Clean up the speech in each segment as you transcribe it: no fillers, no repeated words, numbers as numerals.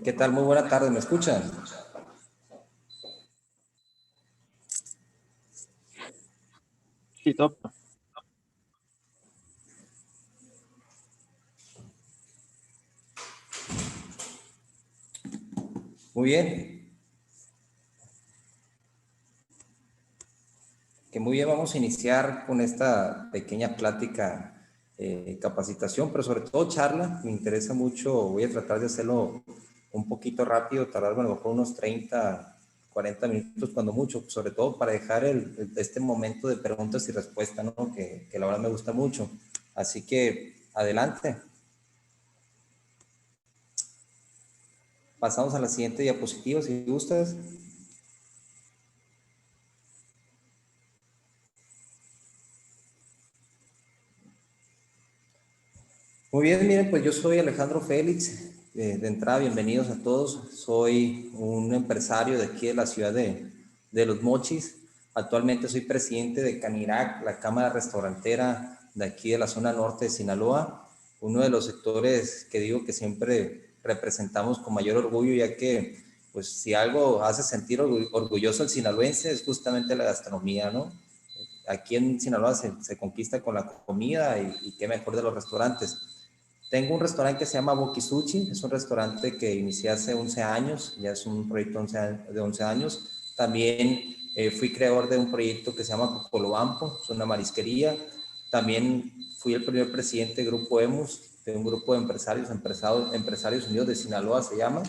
¿Qué tal? Muy buena tarde, ¿me escuchan? Sí, top. Muy bien. Que muy bien, vamos a iniciar con esta pequeña plática, capacitación, pero sobre todo charla. Me interesa mucho, voy a tratar de hacerlo un poquito rápido, tardarme a lo mejor unos 30, 40 minutos cuando mucho, sobre todo para dejar este momento de preguntas y respuestas, ¿no? Que la verdad me gusta mucho. Así que, adelante. Pasamos a la siguiente diapositiva, si gustas. Muy bien, miren, pues yo soy Alejandro Félix. De entrada, bienvenidos a todos. Soy un empresario de aquí de la ciudad de Los Mochis. Actualmente soy presidente de Canirac, la cámara restaurantera de aquí de la zona norte de Sinaloa. Uno de los sectores que digo que siempre representamos con mayor orgullo, ya que pues si algo hace sentir orgulloso al sinaloense es justamente la gastronomía, ¿no? Aquí en Sinaloa se conquista con la comida y qué mejor de los restaurantes. Tengo un restaurante que se llama Bokisuchi, es un restaurante que inicié hace 11 años, ya es un proyecto de 11 años. También fui creador de un proyecto que se llama Cocolobampo, es una marisquería. También fui el primer presidente de Grupo EMUS, de un grupo de empresarios unidos de Sinaloa se llama.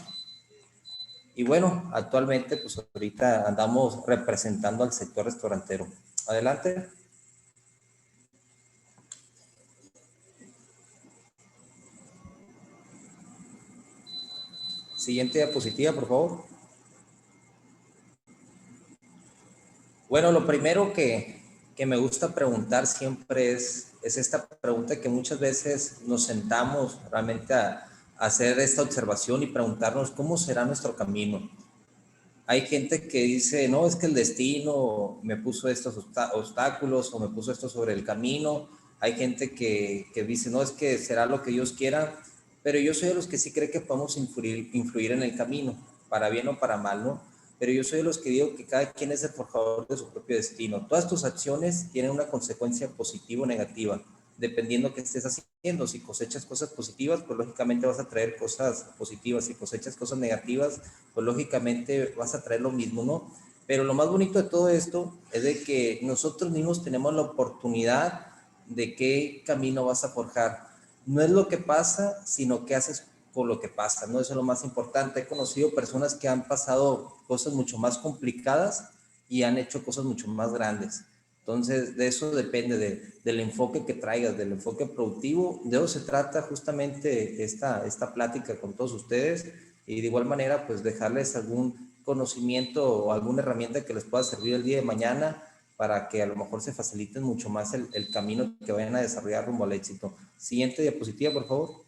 Y bueno, actualmente pues ahorita andamos representando al sector restaurantero. Adelante. Siguiente diapositiva, por favor. Bueno, lo primero que me gusta preguntar siempre es esta pregunta que muchas veces nos sentamos realmente a hacer esta observación y preguntarnos cómo será nuestro camino. Hay gente que dice, no, es que el destino me puso estos obstáculos o me puso esto sobre el camino. Hay gente que dice, no, es que será lo que Dios quiera, pero yo soy de los que sí cree que podemos influir en el camino, para bien o para mal, ¿no? Pero yo soy de los que digo que cada quien es el forjador de su propio destino. Todas tus acciones tienen una consecuencia positiva o negativa, dependiendo qué estés haciendo. Si cosechas cosas positivas, pues lógicamente vas a traer cosas positivas. Si cosechas cosas negativas, pues lógicamente vas a traer lo mismo, ¿no? Pero lo más bonito de todo esto es de que nosotros mismos tenemos la oportunidad de qué camino vas a forjar. No es lo que pasa, sino qué haces con lo que pasa, ¿no? Eso es lo más importante. He conocido personas que han pasado cosas mucho más complicadas y han hecho cosas mucho más grandes. Entonces, de eso depende del enfoque que traigas, del enfoque productivo. De eso se trata justamente esta plática con todos ustedes y de igual manera, pues dejarles algún conocimiento o alguna herramienta que les pueda servir el día de mañana para que a lo mejor se faciliten mucho más el camino que vayan a desarrollar rumbo al éxito. Siguiente diapositiva, por favor.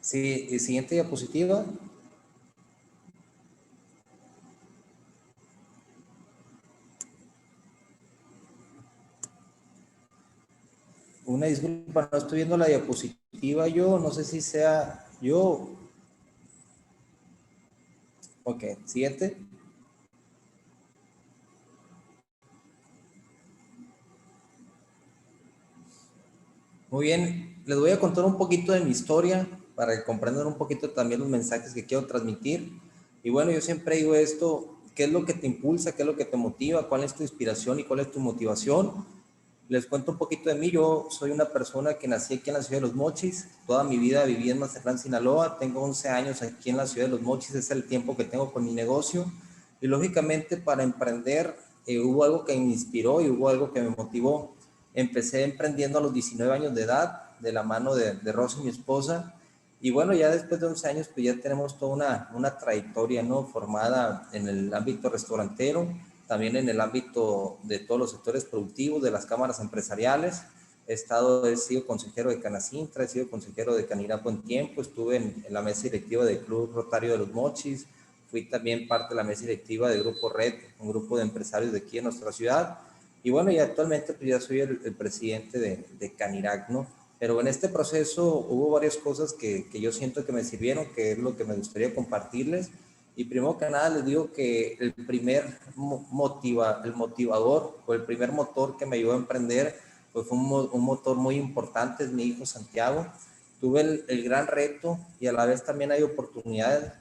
Sí, siguiente diapositiva. Una disculpa, no estoy viendo la diapositiva yo, no sé si sea yo. Ok, siguiente. Muy bien, les voy a contar un poquito de mi historia para que comprendan un poquito también los mensajes que quiero transmitir. Y bueno, yo siempre digo esto, ¿qué es lo que te impulsa? ¿Qué es lo que te motiva? ¿Cuál es tu inspiración y cuál es tu motivación? Les cuento un poquito de mí. Yo soy una persona que nací aquí en la ciudad de Los Mochis. Toda mi vida viví en Mazatlán, Sinaloa. Tengo 11 años aquí en la ciudad de Los Mochis. Es el tiempo que tengo con mi negocio. Y lógicamente para emprender hubo algo que me inspiró y hubo algo que me motivó. Empecé emprendiendo a los 19 años de edad de la mano de Rosy, mi esposa. Y bueno, ya después de 11 años, pues ya tenemos toda una trayectoria, ¿no? Formada en el ámbito restaurantero, también en el ámbito de todos los sectores productivos, de las cámaras empresariales. he sido consejero de Canacintra, he sido consejero de Canirac buen tiempo, estuve en la mesa directiva del Club Rotario de los Mochis, fui también parte de la mesa directiva de Grupo Red, un grupo de empresarios de aquí en nuestra ciudad, y bueno, y actualmente pues ya soy el presidente de Canirac, ¿no? Pero en este proceso hubo varias cosas que yo siento que me sirvieron, que es lo que me gustaría compartirles. Y primero que nada les digo que el primer motivador o el primer motor que me ayudó a emprender pues fue un motor muy importante, es mi hijo Santiago. Tuve el gran reto y a la vez también hay oportunidades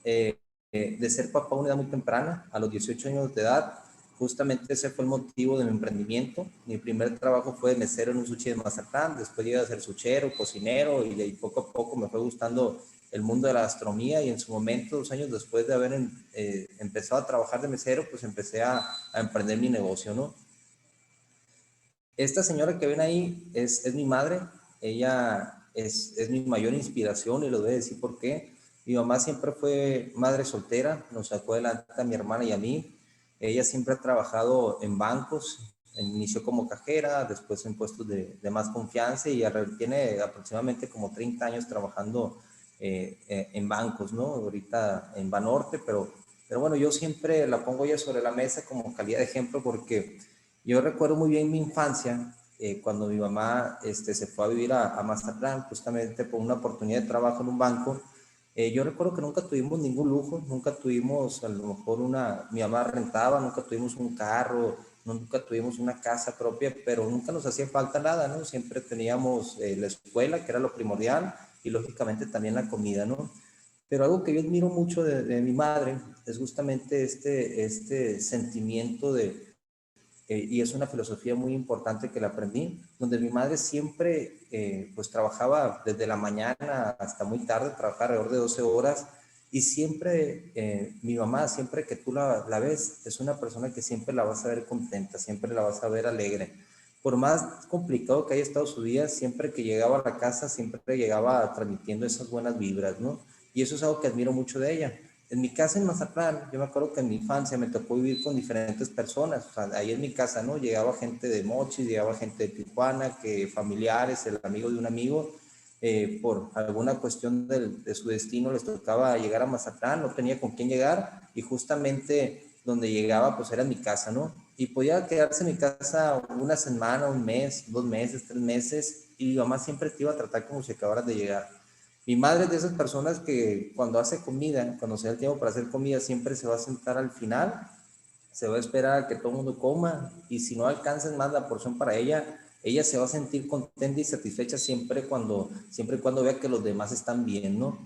de ser papá a una edad muy temprana, a los 18 años de edad. Justamente ese fue el motivo de mi emprendimiento. Mi primer trabajo fue de mesero en un sushi de Mazatlán, después llegué a ser suchero, cocinero y ahí poco a poco me fue gustando el mundo de la gastronomía y en su momento, 2 años después de haber empezado a trabajar de mesero, pues empecé a emprender mi negocio, ¿no? Esta señora que ven ahí es mi madre, ella es mi mayor inspiración y lo voy a decir por qué. Mi mamá siempre fue madre soltera, nos sacó adelante a mi hermana y a mí. Ella siempre ha trabajado en bancos, inició como cajera, después en puestos de más confianza y tiene aproximadamente como 30 años trabajando en bancos, ¿no? Ahorita en Banorte, pero bueno, yo siempre la pongo ya sobre la mesa como calidad de ejemplo porque yo recuerdo muy bien mi infancia, cuando mi mamá se fue a vivir a Mazatlán, justamente por una oportunidad de trabajo en un banco. Yo recuerdo que nunca tuvimos ningún lujo, nunca tuvimos a lo mejor mi mamá rentaba, nunca tuvimos un carro, nunca tuvimos una casa propia, pero nunca nos hacía falta nada, ¿no? Siempre teníamos la escuela, que era lo primordial, y lógicamente también la comida, ¿no? Pero algo que yo admiro mucho de mi madre es justamente este sentimiento y es una filosofía muy importante que la aprendí, donde mi madre siempre pues trabajaba desde la mañana hasta muy tarde, trabajaba alrededor de 12 horas y siempre mi mamá, siempre que tú la ves, es una persona que siempre la vas a ver contenta, siempre la vas a ver alegre. Por más complicado que haya estado su día, siempre que llegaba a la casa, siempre llegaba transmitiendo esas buenas vibras, ¿no? Y eso es algo que admiro mucho de ella. En mi casa en Mazatlán, yo me acuerdo que en mi infancia me tocó vivir con diferentes personas, o sea, ahí en mi casa, ¿no? Llegaba gente de Mochis, llegaba gente de Tijuana, que familiares, el amigo de un amigo, por alguna cuestión de su destino les tocaba llegar a Mazatlán, no tenía con quién llegar y justamente donde llegaba pues era mi casa, ¿no? Y podía quedarse en mi casa una semana, un mes, 2 meses, 3 meses y mi mamá siempre te iba a tratar como si acabaras de llegar. Mi madre es de esas personas que cuando hace comida, cuando se da el tiempo para hacer comida, siempre se va a sentar al final, se va a esperar a que todo el mundo coma y si no alcanzan más la porción para ella se va a sentir contenta y satisfecha siempre y cuando vea que los demás están bien, ¿no?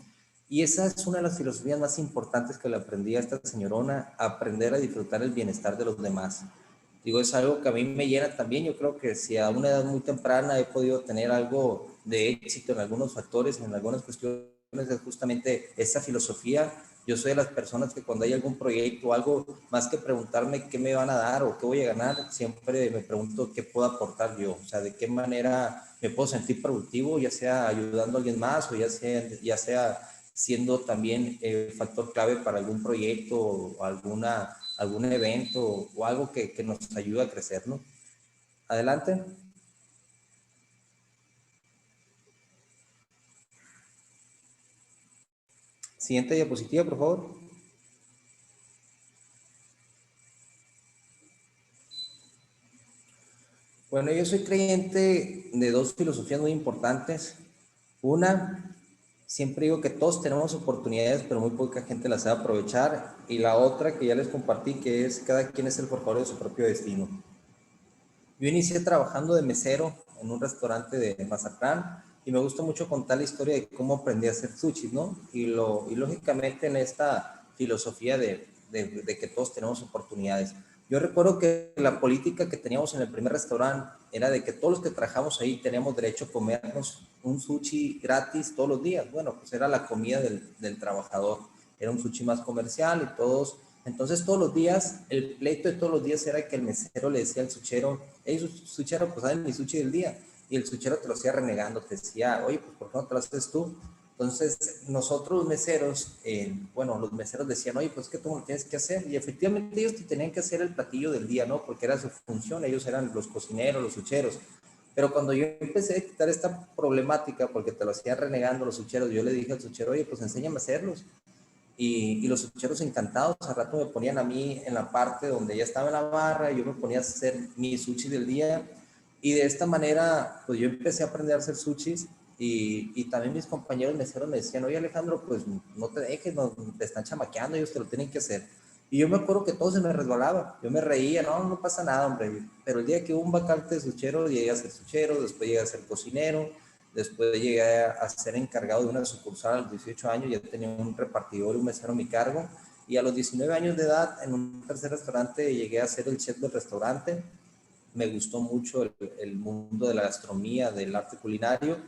Y esa es una de las filosofías más importantes que le aprendí a esta señorona, aprender a disfrutar el bienestar de los demás. Digo, es algo que a mí me llena también. Yo creo que si a una edad muy temprana he podido tener algo de éxito en algunos factores, en algunas cuestiones, es justamente esa filosofía. Yo soy de las personas que cuando hay algún proyecto o algo, más que preguntarme qué me van a dar o qué voy a ganar, siempre me pregunto qué puedo aportar yo. O sea, de qué manera me puedo sentir productivo, ya sea ayudando a alguien más o ya sea siendo también factor clave para algún proyecto o algún evento o algo que nos ayude a crecer, ¿no? Adelante. Siguiente diapositiva, por favor. Bueno, yo soy creyente de dos filosofías muy importantes. Una, siempre digo que todos tenemos oportunidades, pero muy poca gente las sabe aprovechar. Y la otra que ya les compartí, que es cada quien es el forjador de su propio destino. Yo inicié trabajando de mesero en un restaurante de Mazatlán y me gusta mucho contar la historia de cómo aprendí a hacer sushi, ¿no? Y lógicamente en esta filosofía de que todos tenemos oportunidades. Yo recuerdo que la política que teníamos en el primer restaurante era de que todos los que trabajamos ahí teníamos derecho a comernos un sushi gratis todos los días. Bueno, pues era la comida del trabajador. Era un sushi más comercial y todos entonces todos los días, el pleito de todos los días era que el mesero le decía al suchero, hey, suchero, pues dame mi sushi del día. Y el suchero te lo hacía renegando, te decía, oye, pues ¿por qué no te lo haces tú? Entonces nosotros los meseros, bueno, los meseros decían, oye, pues es que tú lo tienes que hacer. Y efectivamente ellos te tenían que hacer el platillo del día, ¿no? Porque era su función, ellos eran los cocineros, los sucheros. Pero cuando yo empecé a quitar esta problemática, porque te lo hacían renegando los sucheros, yo le dije al suchero, oye, pues enséñame a hacerlos. Y los sucheros encantados, al rato me ponían a mí en la parte donde ya estaba en la barra, y yo me ponía a hacer mi sushi del día, y de esta manera, pues yo empecé a aprender a hacer sushis, y también mis compañeros meseros me decían, oye Alejandro, pues no te dejes, no, te están chamaqueando, ellos te lo tienen que hacer. Y yo me acuerdo que todo se me resbalaba, yo me reía, no pasa nada, hombre, pero el día que hubo un vacante de suchero, llegué a ser suchero, después llegué a ser cocinero, después llegué a ser encargado de una sucursal a los 18 años, ya tenía un repartidor y un mesero a mi cargo, y a los 19 años de edad, en un tercer restaurante, llegué a ser el chef del restaurante. Me gustó mucho el mundo de la gastronomía, del arte culinario,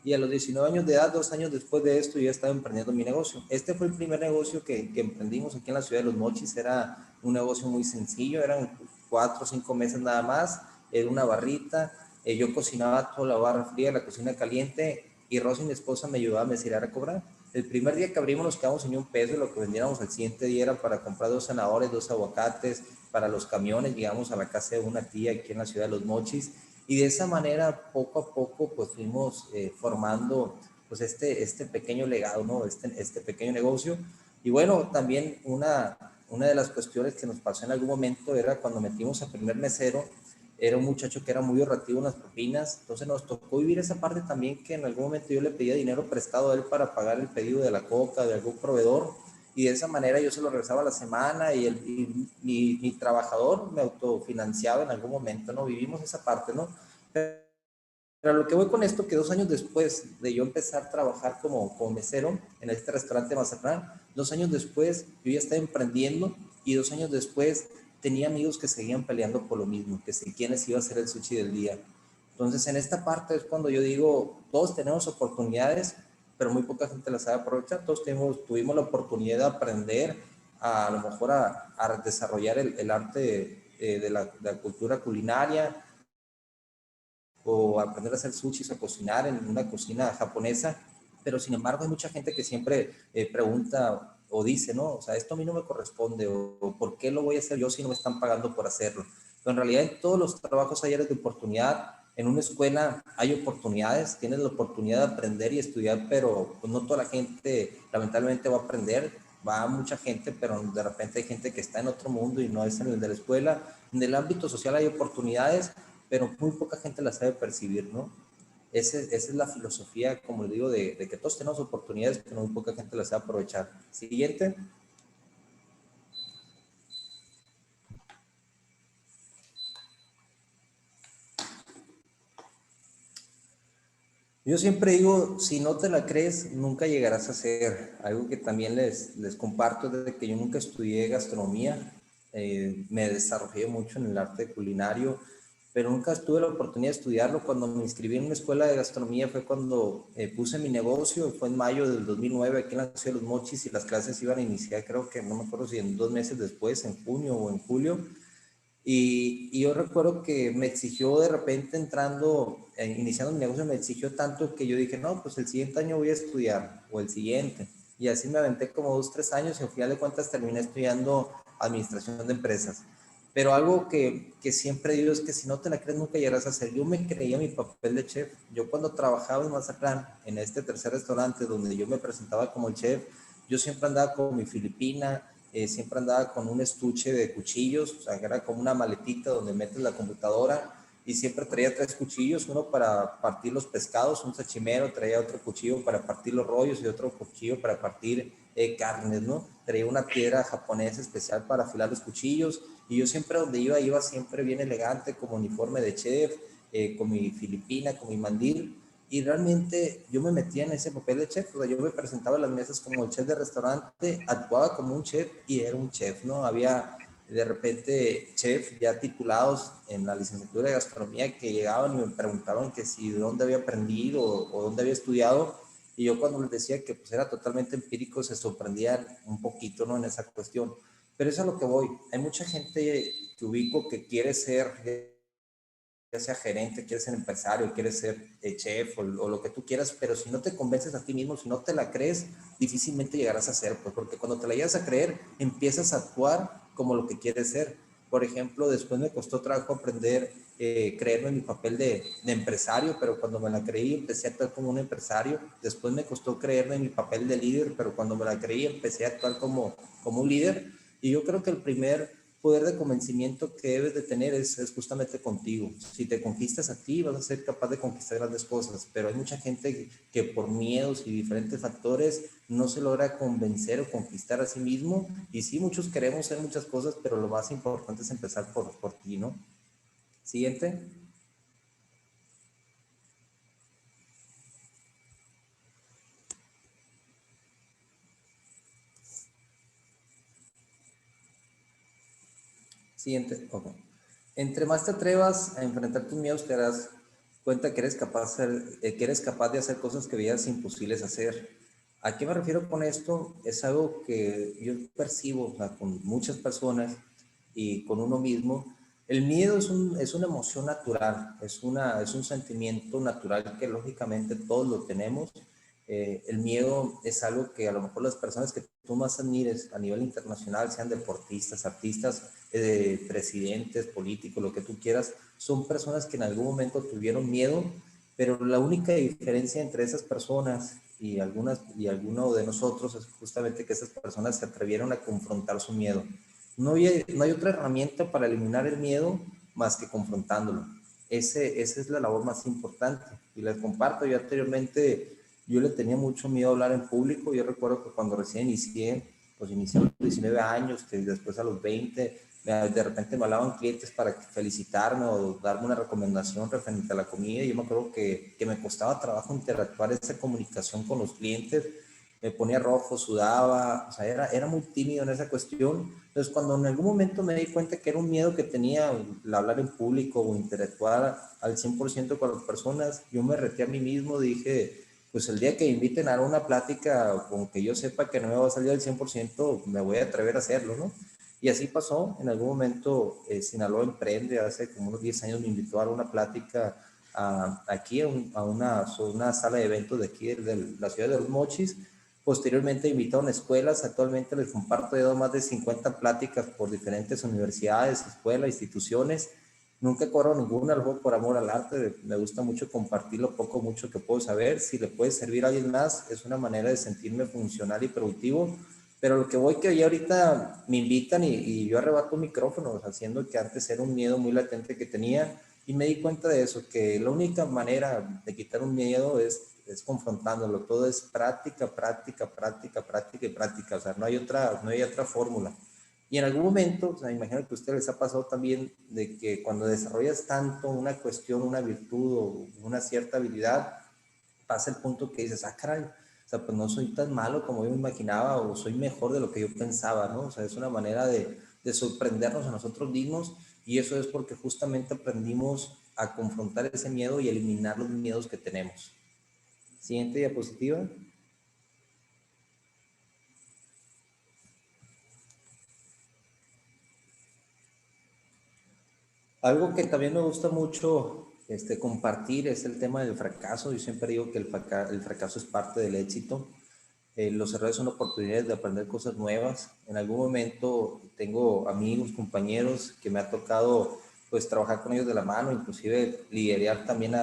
y a los 19 años de edad, 2 años después de esto, ya estaba emprendiendo mi negocio. Este fue el primer negocio que emprendimos aquí en la ciudad de Los Mochis. Era un negocio muy sencillo, eran 4 o 5 meses nada más, era una barrita, yo cocinaba toda la barra fría, la cocina caliente, y Rosy, mi esposa, me ayudaba a mesirar a cobrar. El primer día que abrimos nos quedamos sin un peso, y lo que vendiéramos el siguiente día era para comprar 2 zanahorias, 2 aguacates, para los camiones. Llegamos a la casa de una tía aquí en la ciudad de Los Mochis, y de esa manera, poco a poco, pues fuimos formando pues este pequeño legado, ¿no? Este pequeño negocio. Y bueno, también una de las cuestiones que nos pasó en algún momento era cuando metimos al primer mesero. Era un muchacho que era muy ahorrativo en las propinas, entonces nos tocó vivir esa parte también, que en algún momento yo le pedía dinero prestado a él para pagar el pedido de la coca, de algún proveedor, y de esa manera yo se lo regresaba a la semana, mi trabajador me autofinanciaba en algún momento, ¿no? Vivimos esa parte, ¿no? Pero lo que voy con esto, que 2 años después de yo empezar a trabajar como mesero en este restaurante Mazatlán, 2 años después yo ya estaba emprendiendo, y 2 años después tenía amigos que seguían peleando por lo mismo, que si quiénes iba a ser el sushi del día. Entonces, en esta parte es cuando yo digo, todos tenemos oportunidades, pero muy poca gente las sabe aprovechar. Todos tuvimos la oportunidad de aprender a lo mejor a desarrollar el arte de la cultura culinaria, o aprender a hacer sushis o cocinar en una cocina japonesa, pero sin embargo hay mucha gente que siempre pregunta o dice, no, o sea, esto a mí no me corresponde, o ¿por qué lo voy a hacer yo si no me están pagando por hacerlo? Pero en realidad en todos los trabajos hay áreas de oportunidad. En una escuela hay oportunidades, tienes la oportunidad de aprender y estudiar, pero pues no toda la gente lamentablemente va a aprender, va mucha gente, pero de repente hay gente que está en otro mundo y no es en el de la escuela. En el ámbito social hay oportunidades, pero muy poca gente la sabe percibir, ¿no? Esa es la filosofía, como le digo, de que todos tenemos oportunidades, pero muy poca gente la sabe aprovechar. Siguiente. Yo siempre digo, si no te la crees, nunca llegarás a hacer. Algo que también les comparto es de que yo nunca estudié gastronomía, me desarrollé mucho en el arte culinario, pero nunca tuve la oportunidad de estudiarlo. Cuando me inscribí en una escuela de gastronomía fue cuando puse mi negocio, fue en mayo del 2009 aquí en la ciudad de Los Mochis, y las clases iban a iniciar, creo que no me acuerdo si en 2 meses después, en junio o en julio. Y yo recuerdo que me exigió de repente entrando, iniciando mi negocio, me exigió tanto que yo dije, no, pues el siguiente año voy a estudiar, o el siguiente. Y así me aventé como 2, 3 años, y al final de cuentas terminé estudiando administración de empresas. Pero algo que siempre digo es que si no te la crees, nunca llegarás a hacer. Yo me creía mi papel de chef. Yo cuando trabajaba en Mazatlán, en este tercer restaurante donde yo me presentaba como el chef, yo siempre andaba con mi filipina, siempre andaba con un estuche de cuchillos, o sea, que era como una maletita donde metes la computadora, y siempre traía 3 cuchillos, uno para partir los pescados, un sashimero, traía otro cuchillo para partir los rollos y otro cuchillo para partir carnes, ¿no? Traía una piedra japonesa especial para afilar los cuchillos, y yo siempre donde iba siempre bien elegante, como uniforme de chef, con mi filipina, con mi mandil. Y realmente yo me metía en ese papel de chef, o sea, yo me presentaba en las mesas como el chef de restaurante, actuaba como un chef y era un chef, ¿no? Había de repente chefs ya titulados en la licenciatura de gastronomía que llegaban y me preguntaban que si de dónde había aprendido o dónde había estudiado, y yo cuando les decía que pues era totalmente empírico, se sorprendían un poquito, ¿no? En esa cuestión. Pero eso es a lo que voy. Hay mucha gente que ubico que quiere ser, ya sea gerente, quieres ser empresario, quieres ser chef o lo que tú quieras, pero si no te convences a ti mismo, si no te la crees, difícilmente llegarás a ser, pues, porque cuando te la llegas a creer, empiezas a actuar como lo que quieres ser. Por ejemplo, después me costó trabajo aprender, creerme en mi papel de empresario, pero cuando me la creí empecé a actuar como un empresario. Después me costó creerme en mi papel de líder, pero cuando me la creí empecé a actuar como un líder. Y yo creo que el primer poder de convencimiento que debes de tener es justamente contigo. Si te conquistas a ti, vas a ser capaz de conquistar grandes cosas, pero hay mucha gente que por miedos y diferentes factores no se logra convencer o conquistar a sí mismo. Y sí, muchos queremos hacer muchas cosas, pero lo más importante es empezar por ti, ¿no? Siguiente. Siguiente. Ok. Entre más te atrevas a enfrentar tus miedos, te darás cuenta que que eres capaz de hacer cosas que veías imposibles hacer. ¿A qué me refiero con esto? Es algo que yo percibo, o sea, con muchas personas y con uno mismo. El miedo es una emoción natural, es un sentimiento natural que lógicamente todos lo tenemos. El miedo es algo que a lo mejor las personas que tú más admires a nivel internacional, sean deportistas, artistas, presidentes, políticos, lo que tú quieras, son personas que en algún momento tuvieron miedo, pero la única diferencia entre esas personas y alguno de nosotros es justamente que esas personas se atrevieron a confrontar su miedo. No hay otra herramienta para eliminar el miedo más que confrontándolo. Esa es la labor más importante. Y les comparto, yo anteriormente, yo le tenía mucho miedo a hablar en público. Yo recuerdo que cuando recién inicié, pues inicié a los 19 años, que después a los 20, de repente me hablaban clientes para felicitarme o darme una recomendación referente a la comida. Y yo me acuerdo que me costaba trabajo interactuar esa comunicación con los clientes. Me ponía rojo, sudaba, o sea, era muy tímido en esa cuestión. Entonces, cuando en algún momento me di cuenta que era un miedo que tenía el hablar en público o interactuar al 100% con las personas, yo me reté a mí mismo, dije, pues el día que me inviten a dar una plática con que yo sepa que no me va a salir al 100%, me voy a atrever a hacerlo, ¿no? Y así pasó. En algún momento, Sinaloa Emprende, hace como unos 10 años, me invitó a dar una plática aquí a una sala de eventos de aquí, de la ciudad de Los Mochis. Posteriormente invitaron escuelas, actualmente les comparto, he dado más de 50 pláticas por diferentes universidades, escuelas, instituciones. Nunca he cobrado ninguna, lo hago por amor al arte, me gusta mucho compartir lo poco mucho que puedo saber. Si le puede servir a alguien más, es una manera de sentirme funcional y productivo. Pero lo que voy que ya ahorita me invitan y yo arrebato micrófonos, haciendo que antes era un miedo muy latente que tenía, y me di cuenta de eso, que la única manera de quitar un miedo es confrontándolo. Todo es práctica, práctica, práctica, práctica y práctica. O sea, no hay otra fórmula. Y en algún momento, o sea, imagino que a ustedes les ha pasado también de que cuando desarrollas tanto una cuestión, una virtud o una cierta habilidad, pasa el punto que dices, ah, caray, o sea, pues no soy tan malo como yo me imaginaba o soy mejor de lo que yo pensaba, ¿no? O sea, es una manera de sorprendernos a nosotros mismos, y eso es porque justamente aprendimos a confrontar ese miedo y eliminar los miedos que tenemos. Siguiente diapositiva. Algo que también me gusta mucho compartir es el tema del fracaso. Yo siempre digo que el fracaso es parte del éxito. Los errores son oportunidades de aprender cosas nuevas. En algún momento tengo amigos, compañeros que me ha tocado pues trabajar con ellos de la mano, inclusive liderar también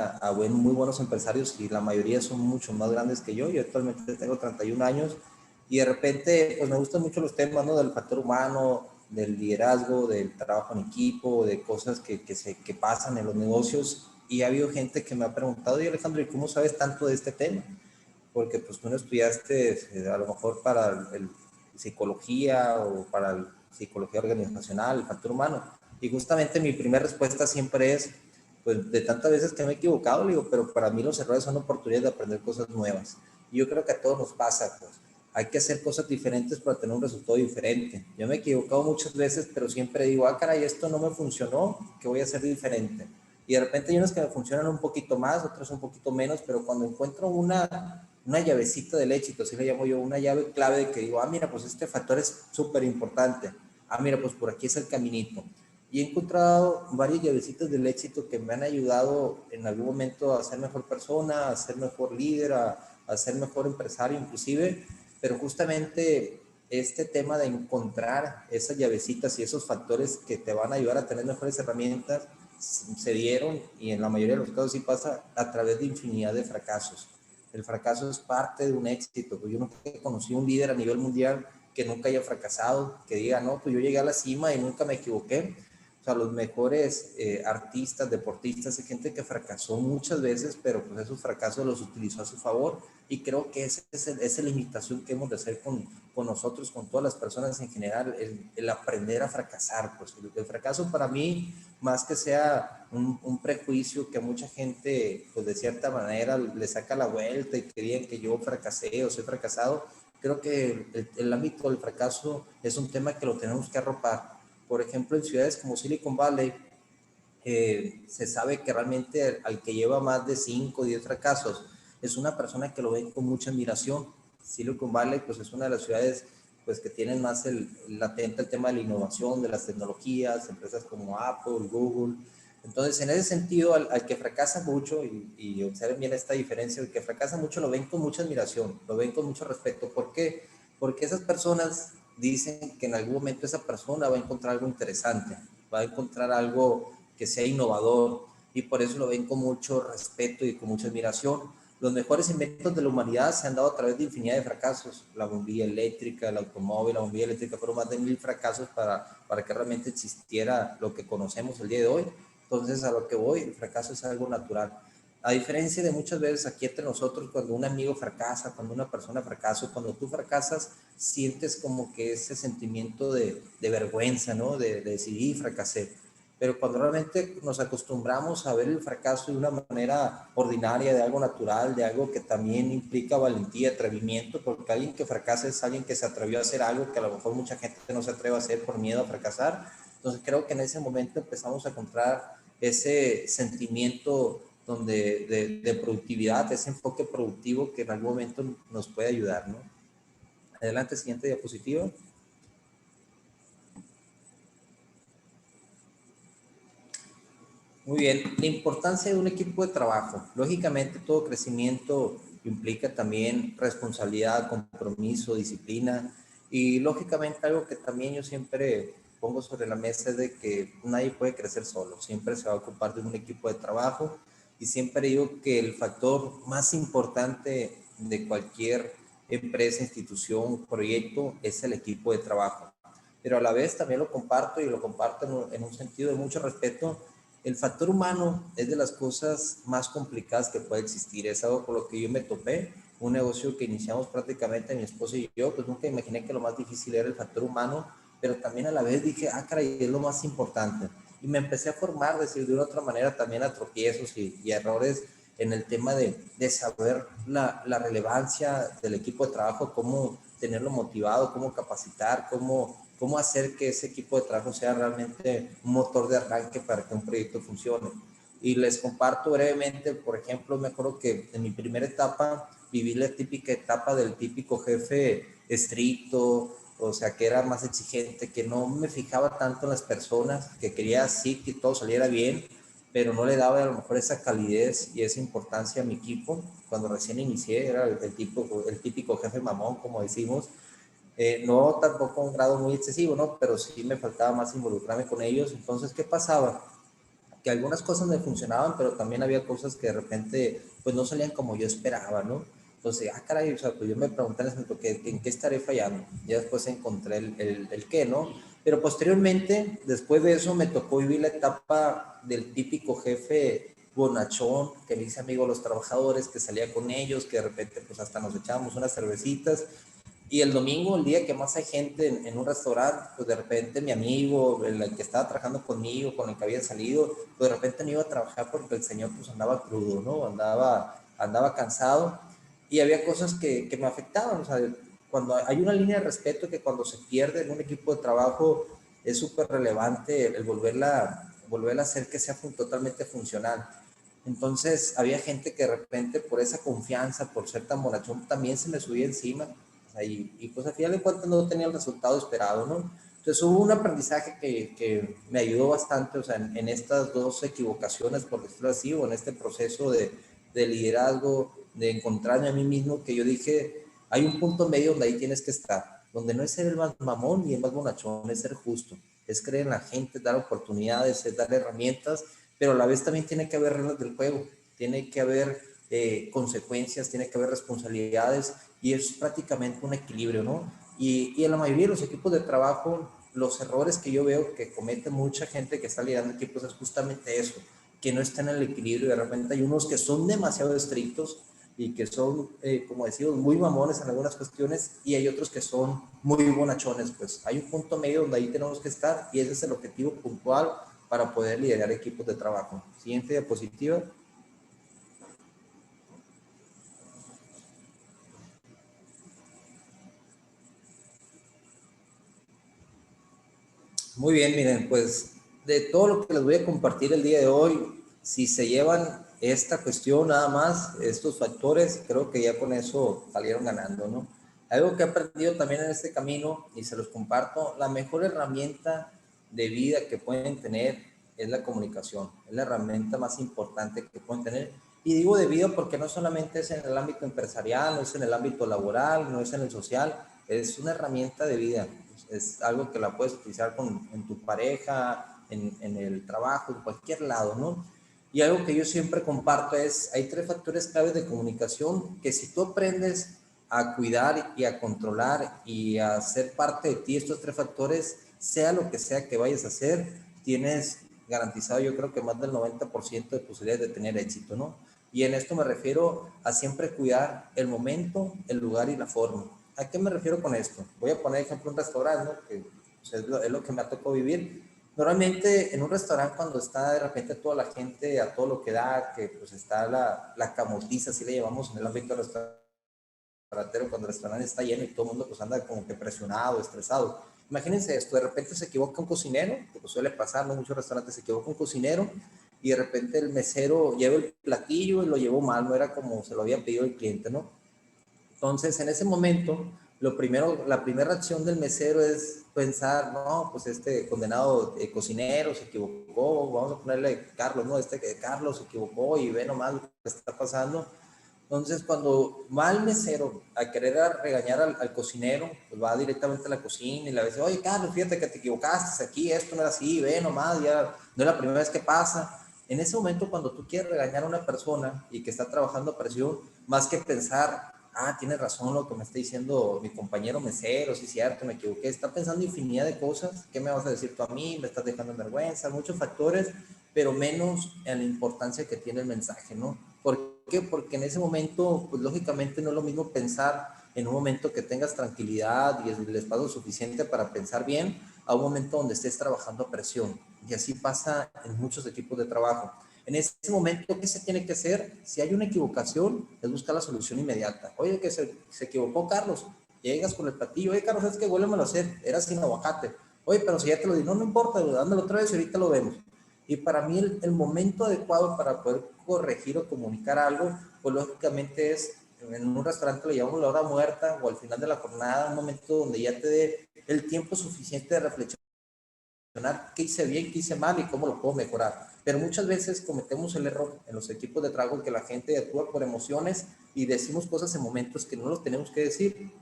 muy buenos empresarios, y la mayoría son mucho más grandes que yo. Yo actualmente tengo 31 años y de repente pues me gustan mucho los temas, ¿no? Del factor humano, del liderazgo, del trabajo en equipo, de cosas que pasan en los negocios. Y ha habido gente que me ha preguntado, oye Alejandro, ¿y cómo sabes tanto de este tema? Porque pues tú no estudiaste a lo mejor para el psicología o para el psicología organizacional, el factor humano. Y justamente mi primera respuesta siempre es, pues de tantas veces que me he equivocado, digo, pero para mí los errores son oportunidades de aprender cosas nuevas. Y yo creo que a todos nos pasa, pues hay que hacer cosas diferentes para tener un resultado diferente. Yo me he equivocado muchas veces, pero siempre digo, ah, caray, esto no me funcionó, ¿qué voy a hacer diferente? Y de repente hay unos que me funcionan un poquito más, otros un poquito menos, pero cuando encuentro una llavecita del éxito, así le llamo yo, una llave clave de que digo, ah, mira, pues este factor es súper importante. Ah, mira, pues por aquí es el caminito. Y he encontrado varias llavecitas del éxito que me han ayudado en algún momento a ser mejor persona, a ser mejor líder, a ser mejor empresario inclusive, pero justamente este tema de encontrar esas llavecitas y esos factores que te van a ayudar a tener mejores herramientas se dieron, y en la mayoría de los casos sí pasa, a través de infinidad de fracasos. El fracaso es parte de un éxito. Pues yo nunca he conocido un líder a nivel mundial que nunca haya fracasado, que diga, no, pues yo llegué a la cima y nunca me equivoqué. O sea, los mejores artistas, deportistas, hay gente que fracasó muchas veces, pero pues esos fracasos los utilizó a su favor, y creo que esa es la limitación que hemos de hacer con nosotros, con todas las personas en general, el aprender a fracasar. Pues el fracaso para mí, más que sea un prejuicio que mucha gente, pues de cierta manera le saca la vuelta y creían que yo fracasé o soy fracasado, creo que el ámbito del fracaso es un tema que lo tenemos que arropar. Por ejemplo, en ciudades como Silicon Valley, se sabe que realmente al que lleva más de 5 o 10 fracasos es una persona que lo ve con mucha admiración. Silicon Valley pues es una de las ciudades pues que tienen más latente el tema de la innovación, de las tecnologías, empresas como Apple, Google. Entonces, en ese sentido, al que fracasa mucho, y observen bien esta diferencia, el que fracasa mucho lo ven con mucha admiración, lo ven con mucho respeto. ¿Por qué? Porque esas personas dicen que en algún momento esa persona va a encontrar algo interesante, va a encontrar algo que sea innovador, y por eso lo ven con mucho respeto y con mucha admiración. Los mejores inventos de la humanidad se han dado a través de infinidad de fracasos. La bombilla eléctrica, el automóvil, la bombilla eléctrica, fueron más de 1000 fracasos para que realmente existiera lo que conocemos el día de hoy. Entonces, a lo que voy, el fracaso es algo natural. A diferencia de muchas veces aquí entre nosotros, cuando un amigo fracasa, cuando una persona fracasa, cuando tú fracasas, sientes como que ese sentimiento de vergüenza, ¿no? De decir, fracasé. Pero cuando realmente nos acostumbramos a ver el fracaso de una manera ordinaria, de algo natural, de algo que también implica valentía, atrevimiento, porque alguien que fracasa es alguien que se atrevió a hacer algo que a lo mejor mucha gente no se atreve a hacer por miedo a fracasar. Entonces creo que en ese momento empezamos a encontrar ese sentimiento de productividad, ese enfoque productivo que en algún momento nos puede ayudar, ¿no? Adelante, siguiente diapositiva. Muy bien, la importancia de un equipo de trabajo. Lógicamente, todo crecimiento implica también responsabilidad, compromiso, disciplina, y lógicamente algo que también yo siempre pongo sobre la mesa es de que nadie puede crecer solo, siempre se va a ocupar de un equipo de trabajo, y siempre digo que el factor más importante de cualquier empresa, institución, proyecto es el equipo de trabajo. Pero a la vez también lo comparto, y lo comparto en un sentido de mucho respeto. El factor humano es de las cosas más complicadas que puede existir. Es algo por lo que yo me topé. Un negocio que iniciamos prácticamente mi esposa y yo, pues nunca imaginé que lo más difícil era el factor humano, pero también a la vez dije, caray, es lo más importante. Y me empecé a formar, decir, de una otra manera también a tropiezos y errores en el tema de saber la relevancia del equipo de trabajo, cómo tenerlo motivado, cómo capacitar, cómo hacer que ese equipo de trabajo sea realmente un motor de arranque para que un proyecto funcione. Y les comparto brevemente, por ejemplo, me acuerdo que en mi primera etapa viví la típica etapa del típico jefe estricto, o sea, que era más exigente, que no me fijaba tanto en las personas, que quería así que todo saliera bien, pero no le daba a lo mejor esa calidez y esa importancia a mi equipo. Cuando recién inicié era el típico jefe mamón, como decimos. No tampoco a un grado muy excesivo, ¿no? Pero sí me faltaba más involucrarme con ellos. Entonces, ¿qué pasaba? Que algunas cosas me funcionaban, pero también había cosas que de repente pues no salían como yo esperaba, ¿no? Entonces, caray, o sea, pues yo me pregunté en qué estaré fallando. Ya después encontré el qué, ¿no? Pero posteriormente, después de eso, me tocó vivir la etapa del típico jefe bonachón, que me hice amigo de los trabajadores, que salía con ellos, que de repente pues hasta nos echábamos unas cervecitas. Y el domingo, el día que más hay gente en un restaurante, pues de repente mi amigo, el que estaba trabajando conmigo, con el que había salido, pues de repente no iba a trabajar porque el señor pues andaba crudo, ¿no? Andaba cansado, y había cosas que me afectaban. O sea, cuando hay una línea de respeto que cuando se pierde en un equipo de trabajo es súper relevante el volverla a hacer que sea totalmente funcional. Entonces había gente que de repente por esa confianza, por ser tan bonachón, también se me subía encima. Y pues al final de cuentas no tenía el resultado esperado, ¿no? Entonces hubo un aprendizaje que me ayudó bastante, o sea, en estas dos equivocaciones, por decirlo así, o en este proceso de liderazgo, de encontrarme a mí mismo, que yo dije, hay un punto medio donde ahí tienes que estar. donde no es ser el más mamón ni el más bonachón, es ser justo, es creer en la gente, dar oportunidades, es dar herramientas, pero a la vez también tiene que haber reglas del juego, tiene que haber consecuencias, tiene que haber responsabilidades y es prácticamente un equilibrio, ¿no? Y en la mayoría de los equipos de trabajo, los errores que yo veo que comete mucha gente que está liderando equipos es justamente eso, que no está en el equilibrio. De repente hay unos que son demasiado estrictos y que son, como decimos, muy mamones en algunas cuestiones y hay otros que son muy bonachones. Pues hay un punto medio donde ahí tenemos que estar y ese es el objetivo puntual para poder liderar equipos de trabajo. Siguiente diapositiva. Muy bien, miren, pues de todo lo que les voy a compartir el día de hoy, si se llevan esta cuestión nada más, estos factores, creo que ya con eso salieron ganando, ¿no? Algo que he aprendido también en este camino y se los comparto, la mejor herramienta de vida que pueden tener es la comunicación, es la herramienta más importante que pueden tener. Y digo de vida porque no solamente es en el ámbito empresarial, no es en el ámbito laboral, no es en el social, es una herramienta de vida. Es algo que la puedes utilizar en tu pareja, en el trabajo, en cualquier lado, ¿no? Y algo que yo siempre comparto es, hay tres factores claves de comunicación que si tú aprendes a cuidar y a controlar y a ser parte de ti estos tres factores, sea lo que sea que vayas a hacer, tienes garantizado yo creo que más del 90% de posibilidades de tener éxito, ¿no? Y en esto me refiero a siempre cuidar el momento, el lugar y la forma. ¿A qué me refiero con esto? Voy a poner ejemplo un restaurante, ¿no? Que pues, es lo que me ha tocado vivir. Normalmente en un restaurante cuando está de repente toda la gente a todo lo que da, que pues está la camotiza, así le llamamos en el ámbito restaurantero, cuando el restaurante está lleno y todo el mundo pues anda como que presionado, estresado. Imagínense esto, de repente se equivoca un cocinero, que pues suele pasar, ¿no? Muchos restaurantes se equivoca un cocinero y de repente el mesero lleva el platillo y lo llevó mal, no era como se lo había pedido el cliente, ¿no? Entonces, en ese momento, la primera reacción del mesero es pensar, no, pues este condenado cocinero se equivocó, vamos a ponerle Carlos, ¿no? Carlos se equivocó y ve nomás lo que está pasando. Entonces, cuando va el mesero a querer regañar al cocinero, pues va directamente a la cocina y le dice, oye, Carlos, fíjate que te equivocaste aquí, esto no era así, ve nomás, ya no es la primera vez que pasa. En ese momento, cuando tú quieres regañar a una persona y que está trabajando a presión, más que pensar, tiene razón lo que me está diciendo mi compañero mesero, sí es cierto, me equivoqué, está pensando infinidad de cosas, ¿qué me vas a decir tú a mí? Me estás dejando en vergüenza, muchos factores, pero menos en la importancia que tiene el mensaje, ¿no? ¿Por qué? Porque en ese momento, pues lógicamente no es lo mismo pensar en un momento que tengas tranquilidad y el espacio suficiente para pensar bien, a un momento donde estés trabajando a presión. Y así pasa en muchos equipos de trabajo. En ese momento, ¿qué se tiene que hacer? Si hay una equivocación, es buscar la solución inmediata. Oye, que se equivocó Carlos. Llegas con el platillo. Oye, Carlos, es que vuélvemelo a hacer. Era sin aguacate. Oye, pero si ya te lo di, no, no importa, dándolo otra vez y ahorita lo vemos. Y para mí el momento adecuado para poder corregir o comunicar algo, pues lógicamente es en un restaurante lo llamamos la hora muerta o al final de la jornada, un momento donde ya te dé el tiempo suficiente de reflexionar qué hice bien, qué hice mal y cómo lo puedo mejorar. Pero muchas veces cometemos el error en los equipos de trabajo que la gente actúa por emociones y decimos cosas en momentos que no los tenemos que decir.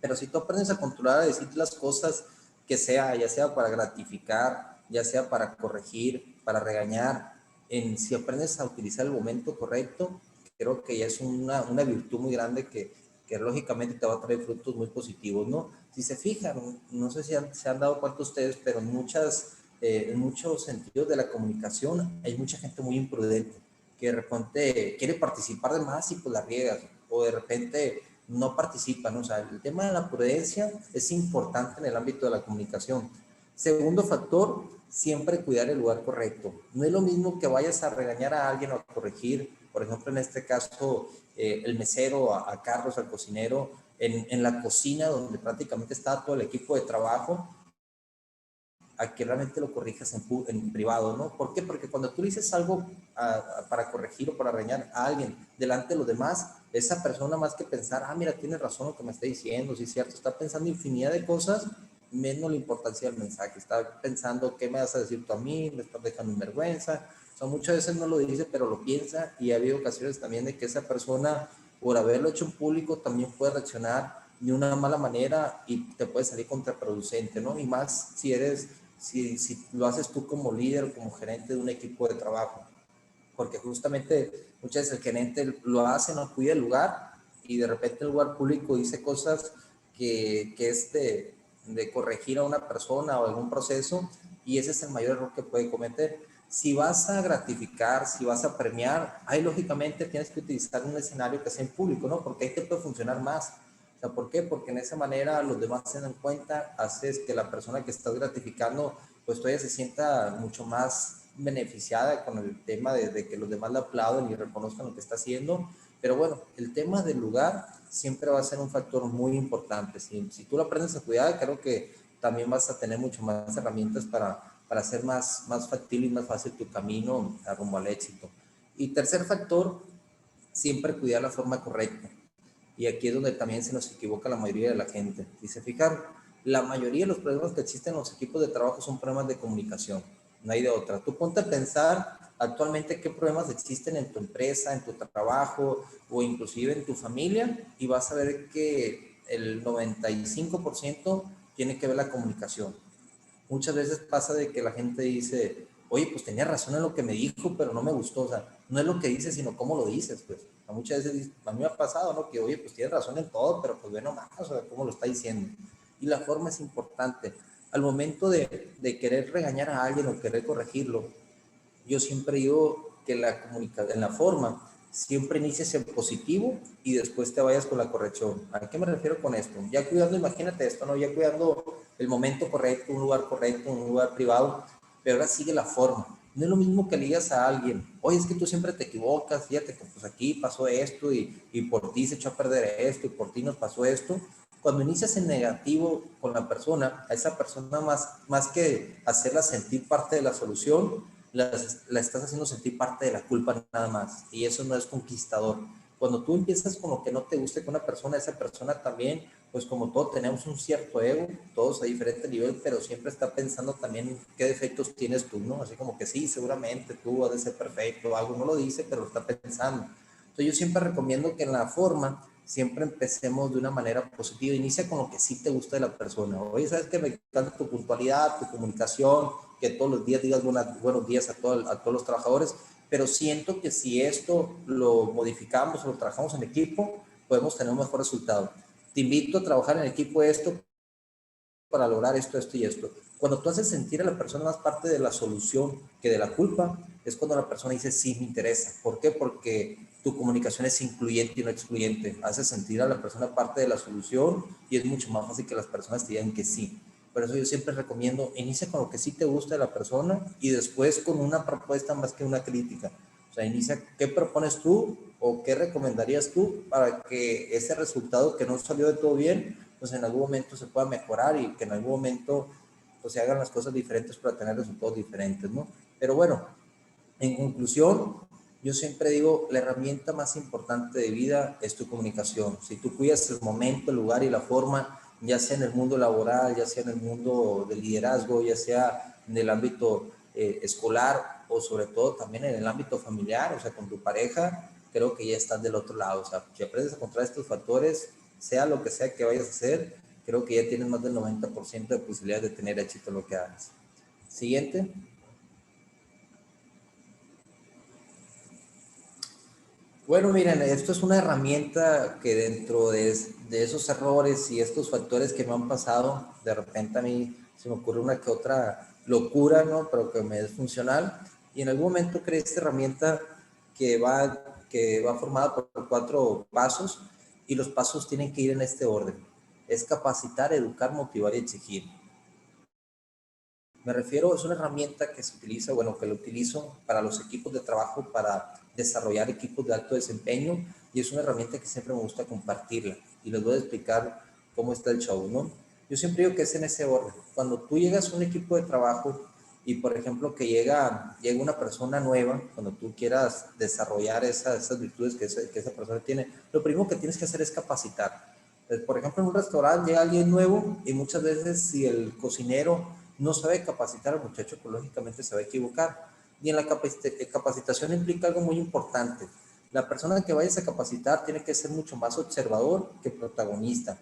Pero si tú aprendes a controlar, a decir las cosas que sea, ya sea para gratificar, ya sea para corregir, para regañar, si aprendes a utilizar el momento correcto, creo que ya es una virtud muy grande que lógicamente te va a traer frutos muy positivos, ¿no? Si se fijan, no sé si se han dado cuenta ustedes, pero en muchos sentidos de la comunicación hay mucha gente muy imprudente que de repente quiere participar de más y pues la riega, o de repente no participan. O sea, el tema de la prudencia es importante en el ámbito de la comunicación. Segundo factor, siempre cuidar el lugar correcto. No es lo mismo que vayas a regañar a alguien o a corregir, por ejemplo, en este caso, el mesero, a Carlos, al cocinero, en la cocina donde prácticamente está todo el equipo de trabajo, a que realmente lo corrijas en privado, ¿no? ¿Por qué? Porque cuando tú dices algo para corregir o para reñar a alguien delante de los demás, esa persona más que pensar, mira, tiene razón lo que me está diciendo, sí es cierto, está pensando infinidad de cosas, menos la importancia del mensaje, está pensando, ¿qué me vas a decir tú a mí? Me estás dejando en vergüenza. O sea, muchas veces no lo dice, pero lo piensa y ha habido ocasiones también de que esa persona, por haberlo hecho en público, también puede reaccionar de una mala manera y te puede salir contraproducente, ¿no? Y más si lo haces tú como líder, como gerente de un equipo de trabajo, porque justamente muchas veces el gerente lo hace, no cuida el lugar y de repente el lugar público dice cosas que es de corregir a una persona o algún proceso, y ese es el mayor error que puede cometer. Si vas a gratificar, si vas a premiar, ahí lógicamente tienes que utilizar un escenario que sea en público, ¿no? Porque ahí te puede funcionar más. O sea, ¿por qué? Porque en esa manera los demás se dan cuenta, haces que la persona que estás gratificando pues todavía se sienta mucho más beneficiada con el tema de que los demás le aplauden y reconozcan lo que está haciendo. Pero bueno, el tema del lugar siempre va a ser un factor muy importante. Si tú lo aprendes a cuidar, creo que también vas a tener mucho más herramientas para hacer más factible y más fácil tu camino a rumbo al éxito. Y tercer factor, siempre cuidar la forma correcta. Y aquí es donde también se nos equivoca la mayoría de la gente. Y se fijan, la mayoría de los problemas que existen en los equipos de trabajo son problemas de comunicación. No hay de otra. Tú ponte a pensar actualmente qué problemas existen en tu empresa, en tu trabajo o inclusive en tu familia, y vas a ver que el 95% tiene que ver la comunicación. Muchas veces pasa de que la gente dice, oye, pues tenía razón en lo que me dijo, pero no me gustó. O sea, no es lo que dices, sino cómo lo dices, pues. Muchas veces a mí me ha pasado, ¿no? Que, oye, pues tienes razón en todo, pero pues bueno, más, o sea, cómo lo está diciendo. Y la forma es importante. Al momento de querer regañar a alguien o querer corregirlo, yo siempre digo que la comunicación, en la forma, siempre inicies en positivo y después te vayas con la corrección. ¿A qué me refiero con esto? Ya cuidando, imagínate esto, ¿no? Ya cuidando el momento correcto, un lugar privado, pero ahora sigue la forma. No es lo mismo que le digas a alguien, oye, es que tú siempre te equivocas, fíjate que pues aquí pasó esto y por ti se echó a perder esto y por ti nos pasó esto. Cuando inicias en negativo con la persona, a esa persona más que hacerla sentir parte de la solución, la estás haciendo sentir parte de la culpa nada más. Y eso no es conquistador. Cuando tú empiezas con lo que no te guste con una persona, esa persona también, pues como todos tenemos un cierto ego, todos a diferente nivel, pero siempre está pensando también qué defectos tienes tú, ¿no? Así como que sí, seguramente tú has de ser perfecto, algo no lo dice, pero lo está pensando. Entonces yo siempre recomiendo que en la forma siempre empecemos de una manera positiva. Inicia con lo que sí te gusta de la persona. Oye, ¿sabes qué? Me encanta tu puntualidad, tu comunicación, que todos los días digas buenos días a todos los trabajadores, pero siento que si esto lo modificamos o lo trabajamos en equipo, podemos tener un mejor resultado. Te invito a trabajar en equipo esto para lograr esto, esto y esto. Cuando tú haces sentir a la persona más parte de la solución que de la culpa, es cuando la persona dice, sí, me interesa. ¿Por qué? Porque tu comunicación es incluyente y no excluyente. Hace sentir a la persona parte de la solución y es mucho más fácil que las personas te digan que sí. Por eso yo siempre recomiendo, inicia con lo que sí te gusta de la persona y después con una propuesta más que una crítica. O sea, inicia qué propones tú o qué recomendarías tú para que ese resultado que no salió de todo bien, pues en algún momento se pueda mejorar y que en algún momento pues se hagan las cosas diferentes para tener resultados diferentes, ¿no? Pero bueno, en conclusión, yo siempre digo, la herramienta más importante de vida es tu comunicación. Si tú cuidas el momento, el lugar y la forma, ya sea en el mundo laboral, ya sea en el mundo del liderazgo, ya sea en el ámbito escolar o sobre todo también en el ámbito familiar, o sea, con tu pareja, creo que ya estás del otro lado. O sea, si aprendes a encontrar estos factores, sea lo que sea que vayas a hacer, creo que ya tienes más del 90% de posibilidades de tener éxito en lo que hagas. Siguiente. Bueno, miren, esto es una herramienta que dentro de esos errores y estos factores que me han pasado, de repente a mí se me ocurre una que otra locura, ¿no? Pero que me es funcional. Y en algún momento creé esta herramienta que va formada por 4 pasos y los pasos tienen que ir en este orden. Es capacitar, educar, motivar y exigir. Me refiero, es una herramienta que se utiliza, bueno, que lo utilizo para los equipos de trabajo, para desarrollar equipos de alto desempeño, y es una herramienta que siempre me gusta compartirla. Y les voy a explicar cómo está el show, ¿no? Yo siempre digo que es en ese orden. Cuando tú llegas a un equipo de trabajo y, por ejemplo, que llega una persona nueva, cuando tú quieras desarrollar esas virtudes que esa persona tiene, lo primero que tienes que hacer es capacitar. Por ejemplo, en un restaurante llega alguien nuevo y muchas veces si el cocinero no sabe capacitar al muchacho, pues lógicamente se va a equivocar. Y en la capacitación implica algo muy importante. La persona que vayas a capacitar tiene que ser mucho más observador que protagonista.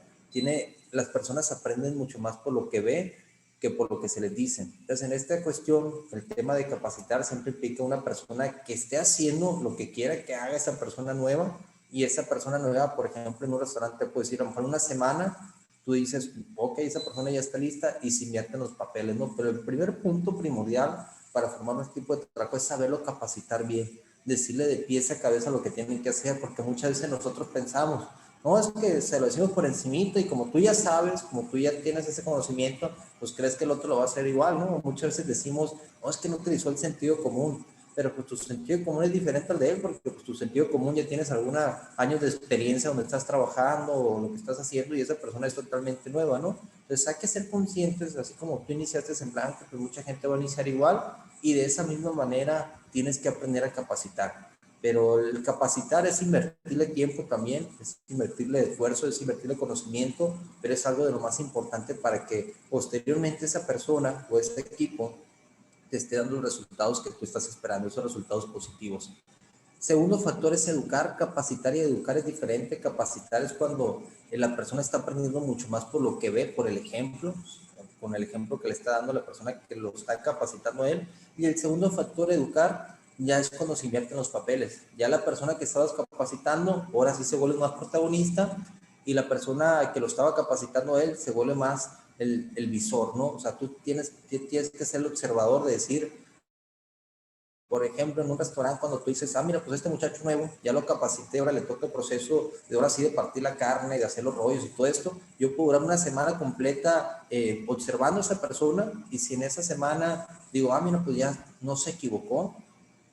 las personas aprenden mucho más por lo que ve que por lo que se les dicen. Entonces, en esta cuestión, el tema de capacitar siempre implica una persona que esté haciendo lo que quiera que haga esa persona nueva, y esa persona nueva, por ejemplo, en un restaurante puede decir, a lo mejor una semana, tú dices, ok, esa persona ya está lista y se invierten los papeles, ¿no? Pero el primer punto primordial para formar un equipo de trabajo es saberlo capacitar bien, decirle de pies a cabeza lo que tienen que hacer, porque muchas veces nosotros pensamos, no, es que se lo decimos por encimita y como tú ya sabes, como tú ya tienes ese conocimiento, pues crees que el otro lo va a hacer igual, ¿no? Muchas veces decimos, no, es que no utilizó el sentido común, pero pues tu sentido común es diferente al de él, porque pues tu sentido común ya tienes algunos años de experiencia donde estás trabajando o lo que estás haciendo y esa persona es totalmente nueva, ¿no? Entonces hay que ser conscientes, así como tú iniciaste en blanco, pues mucha gente va a iniciar igual y de esa misma manera tienes que aprender a capacitar. Pero el capacitar es invertirle tiempo también, es invertirle esfuerzo, es invertirle conocimiento, pero es algo de lo más importante para que posteriormente esa persona o ese equipo te esté dando los resultados que tú estás esperando, esos resultados positivos. Segundo factor es educar, capacitar y educar es diferente. Capacitar es cuando la persona está aprendiendo mucho más por lo que ve, por el ejemplo, con el ejemplo que le está dando la persona que lo está capacitando a él. Y el segundo factor, educar, ya es cuando se invierte en los papeles. Ya la persona que estabas capacitando, ahora sí se vuelve más protagonista y la persona que lo estaba capacitando a él se vuelve más el visor, ¿no? O sea, tú tienes que ser el observador de decir, por ejemplo, en un restaurante, cuando tú dices, mira, pues este muchacho nuevo, ya lo capacité, ahora le toca el proceso de ahora sí de partir la carne, de hacer los rollos y todo esto, yo puedo durar una semana completa observando a esa persona, y si en esa semana digo, mira, pues ya no se equivocó,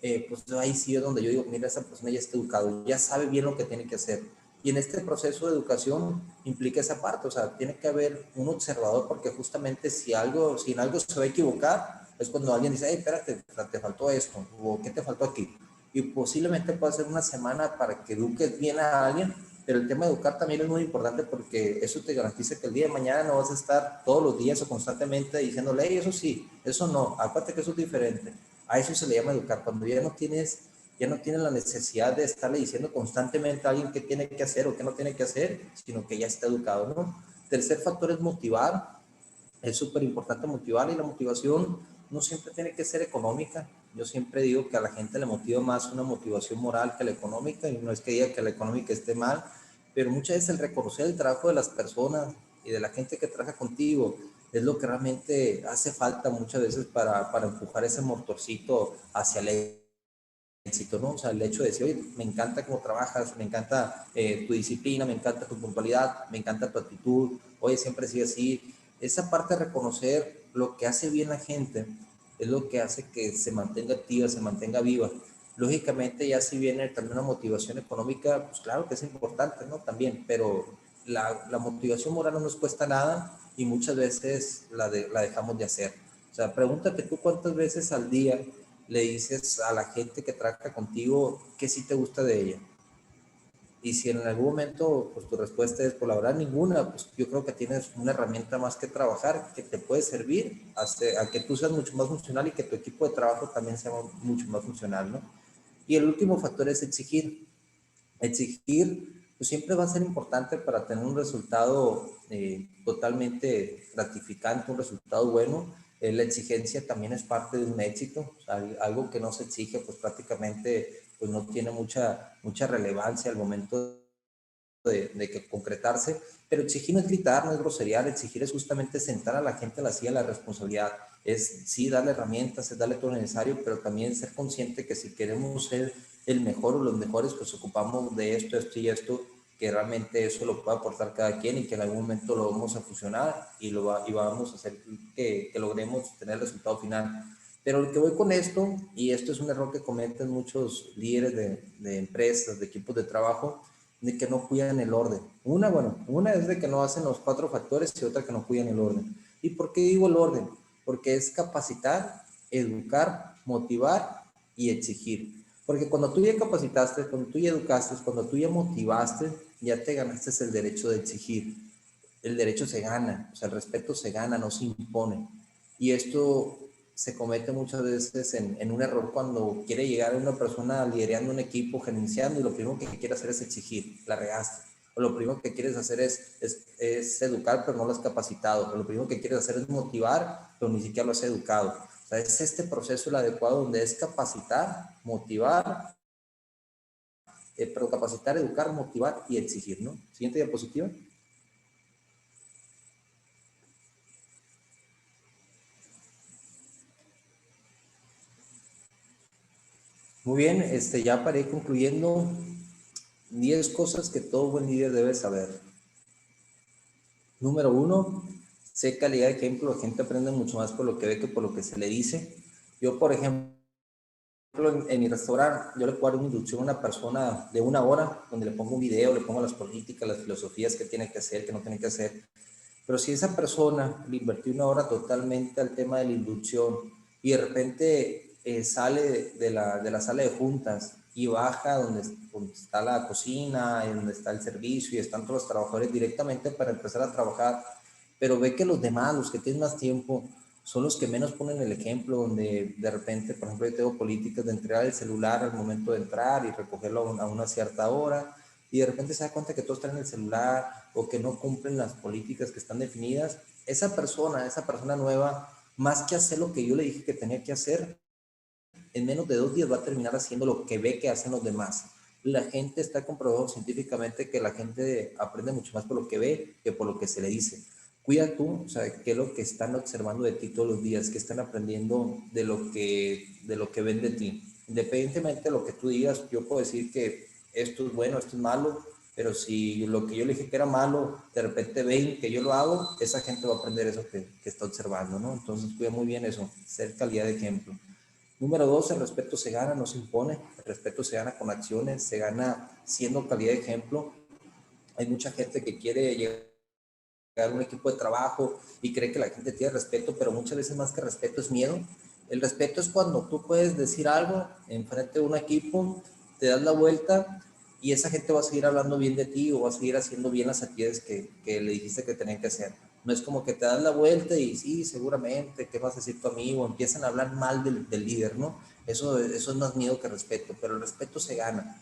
pues ahí sí es donde yo digo, mira, esa persona ya está educado, ya sabe bien lo que tiene que hacer. Y en este proceso de educación implica esa parte, o sea, tiene que haber un observador, porque justamente si en algo se va a equivocar, es cuando alguien dice, espérate, te faltó esto, o ¿qué te faltó aquí? Y posiblemente puede ser una semana para que eduques bien a alguien, pero el tema de educar también es muy importante porque eso te garantiza que el día de mañana no vas a estar todos los días o constantemente diciéndole, hey, eso sí, eso no, acuérdate que eso es diferente. A eso se le llama educar, cuando ya no tienes la necesidad de estarle diciendo constantemente a alguien qué tiene que hacer o qué no tiene que hacer, sino que ya está educado, ¿no? Tercer factor es motivar. Es súper importante motivar, y la motivación no siempre tiene que ser económica. Yo siempre digo que a la gente le motiva más una motivación moral que la económica, y no es que diga que la económica esté mal, pero muchas veces el reconocer el trabajo de las personas y de la gente que trabaja contigo es lo que realmente hace falta muchas veces para empujar ese motorcito hacia el éxito, ¿no? O sea, el hecho de decir, oye, me encanta cómo trabajas, me encanta tu disciplina, me encanta tu puntualidad, me encanta tu actitud, oye, siempre sigue así. Esa parte de reconocer lo que hace bien la gente es lo que hace que se mantenga activa, se mantenga viva. Lógicamente, ya si viene también una motivación económica, pues claro que es importante, ¿no? También, pero la motivación moral no nos cuesta nada y muchas veces la dejamos de hacer. O sea, pregúntate tú cuántas veces al día le dices a la gente que trabaja contigo que sí te gusta de ella. Y si en algún momento pues tu respuesta es por la verdad ninguna, pues yo creo que tienes una herramienta más que trabajar que te puede servir a que tú seas mucho más funcional y que tu equipo de trabajo también sea mucho más funcional, ¿no? Y el último factor es exigir. Exigir pues siempre va a ser importante para tener un resultado totalmente gratificante, un resultado bueno. La exigencia también es parte de un éxito. O sea, algo que no se exige pues prácticamente pues no tiene mucha relevancia al momento de que concretarse, pero exigir no es gritar, no es grosería, exigir es justamente sentar a la gente a la silla de la responsabilidad, es sí darle herramientas, es darle todo lo necesario, pero también ser consciente que si queremos ser el mejor o los mejores, pues ocupamos de esto, esto y esto, que realmente eso lo puede aportar cada quien y que en algún momento lo vamos a fusionar y vamos a hacer que logremos tener el resultado final. Pero lo que voy con esto, y esto es un error que cometen muchos líderes de empresas, de equipos de trabajo, de que no cuidan el orden. Una es de que no hacen los 4 factores y otra que no cuidan el orden. ¿Y por qué digo el orden? Porque es capacitar, educar, motivar y exigir. Porque cuando tú ya capacitaste, cuando tú ya educaste, cuando tú ya motivaste, ya te ganaste el derecho de exigir. El derecho se gana, o sea, el respeto se gana, no se impone. Y esto se comete muchas veces en un error cuando quiere llegar una persona liderando un equipo, gerenciando, y lo primero que quiere hacer es exigir, la regaste. o lo primero que quieres hacer es educar, pero no lo has capacitado, o lo primero que quieres hacer es motivar, pero ni siquiera lo has educado. O sea, es este proceso el adecuado donde es capacitar, motivar, pero capacitar, educar, motivar y exigir, ¿no? Siguiente diapositiva. Muy bien, ya para ir concluyendo, 10 cosas que todo buen líder debe saber. Número 1, sé calidad de ejemplo. La gente aprende mucho más por lo que ve que por lo que se le dice. Yo, por ejemplo, en mi restaurante, yo le puedo dar una inducción a una persona de 1 hora, donde le pongo un video, le pongo las políticas, las filosofías que tiene que hacer, que no tiene que hacer. Pero si esa persona le invirtió 1 hora totalmente al tema de la inducción y de repente sale de la sala de juntas y baja donde está la cocina, donde está el servicio y están todos los trabajadores directamente para empezar a trabajar, pero ve que los demás, los que tienen más tiempo, son los que menos ponen el ejemplo, donde de repente, por ejemplo, yo tengo políticas de entregar el celular al momento de entrar y recogerlo a una cierta hora, y de repente se da cuenta que todos están en el celular o que no cumplen las políticas que están definidas. Esa persona nueva, más que hacer lo que yo le dije que tenía que hacer, en menos de 2 días va a terminar haciendo lo que ve que hacen los demás. La gente está comprobado científicamente que la gente aprende mucho más por lo que ve que por lo que se le dice. Cuida tú, o sea, qué es lo que están observando de ti todos los días, qué están aprendiendo de lo que ven de ti. Independientemente de lo que tú digas, yo puedo decir que esto es bueno, esto es malo, pero si lo que yo le dije que era malo, de repente ven que yo lo hago, esa gente va a aprender eso que está observando, ¿no? Entonces, cuida muy bien eso, ser calidad de ejemplo. Número 2, el respeto se gana, no se impone. El respeto se gana con acciones, se gana siendo calidad de ejemplo. Hay mucha gente que quiere llegar a un equipo de trabajo y cree que la gente tiene respeto, pero muchas veces más que respeto es miedo. El respeto es cuando tú puedes decir algo en frente de un equipo, te das la vuelta y esa gente va a seguir hablando bien de ti o va a seguir haciendo bien las actividades que le dijiste que tenían que hacer. No es como que te das la vuelta y sí, seguramente, ¿qué vas a decir tu amigo? Empiezan a hablar mal del líder, ¿no? Eso es más miedo que respeto, pero el respeto se gana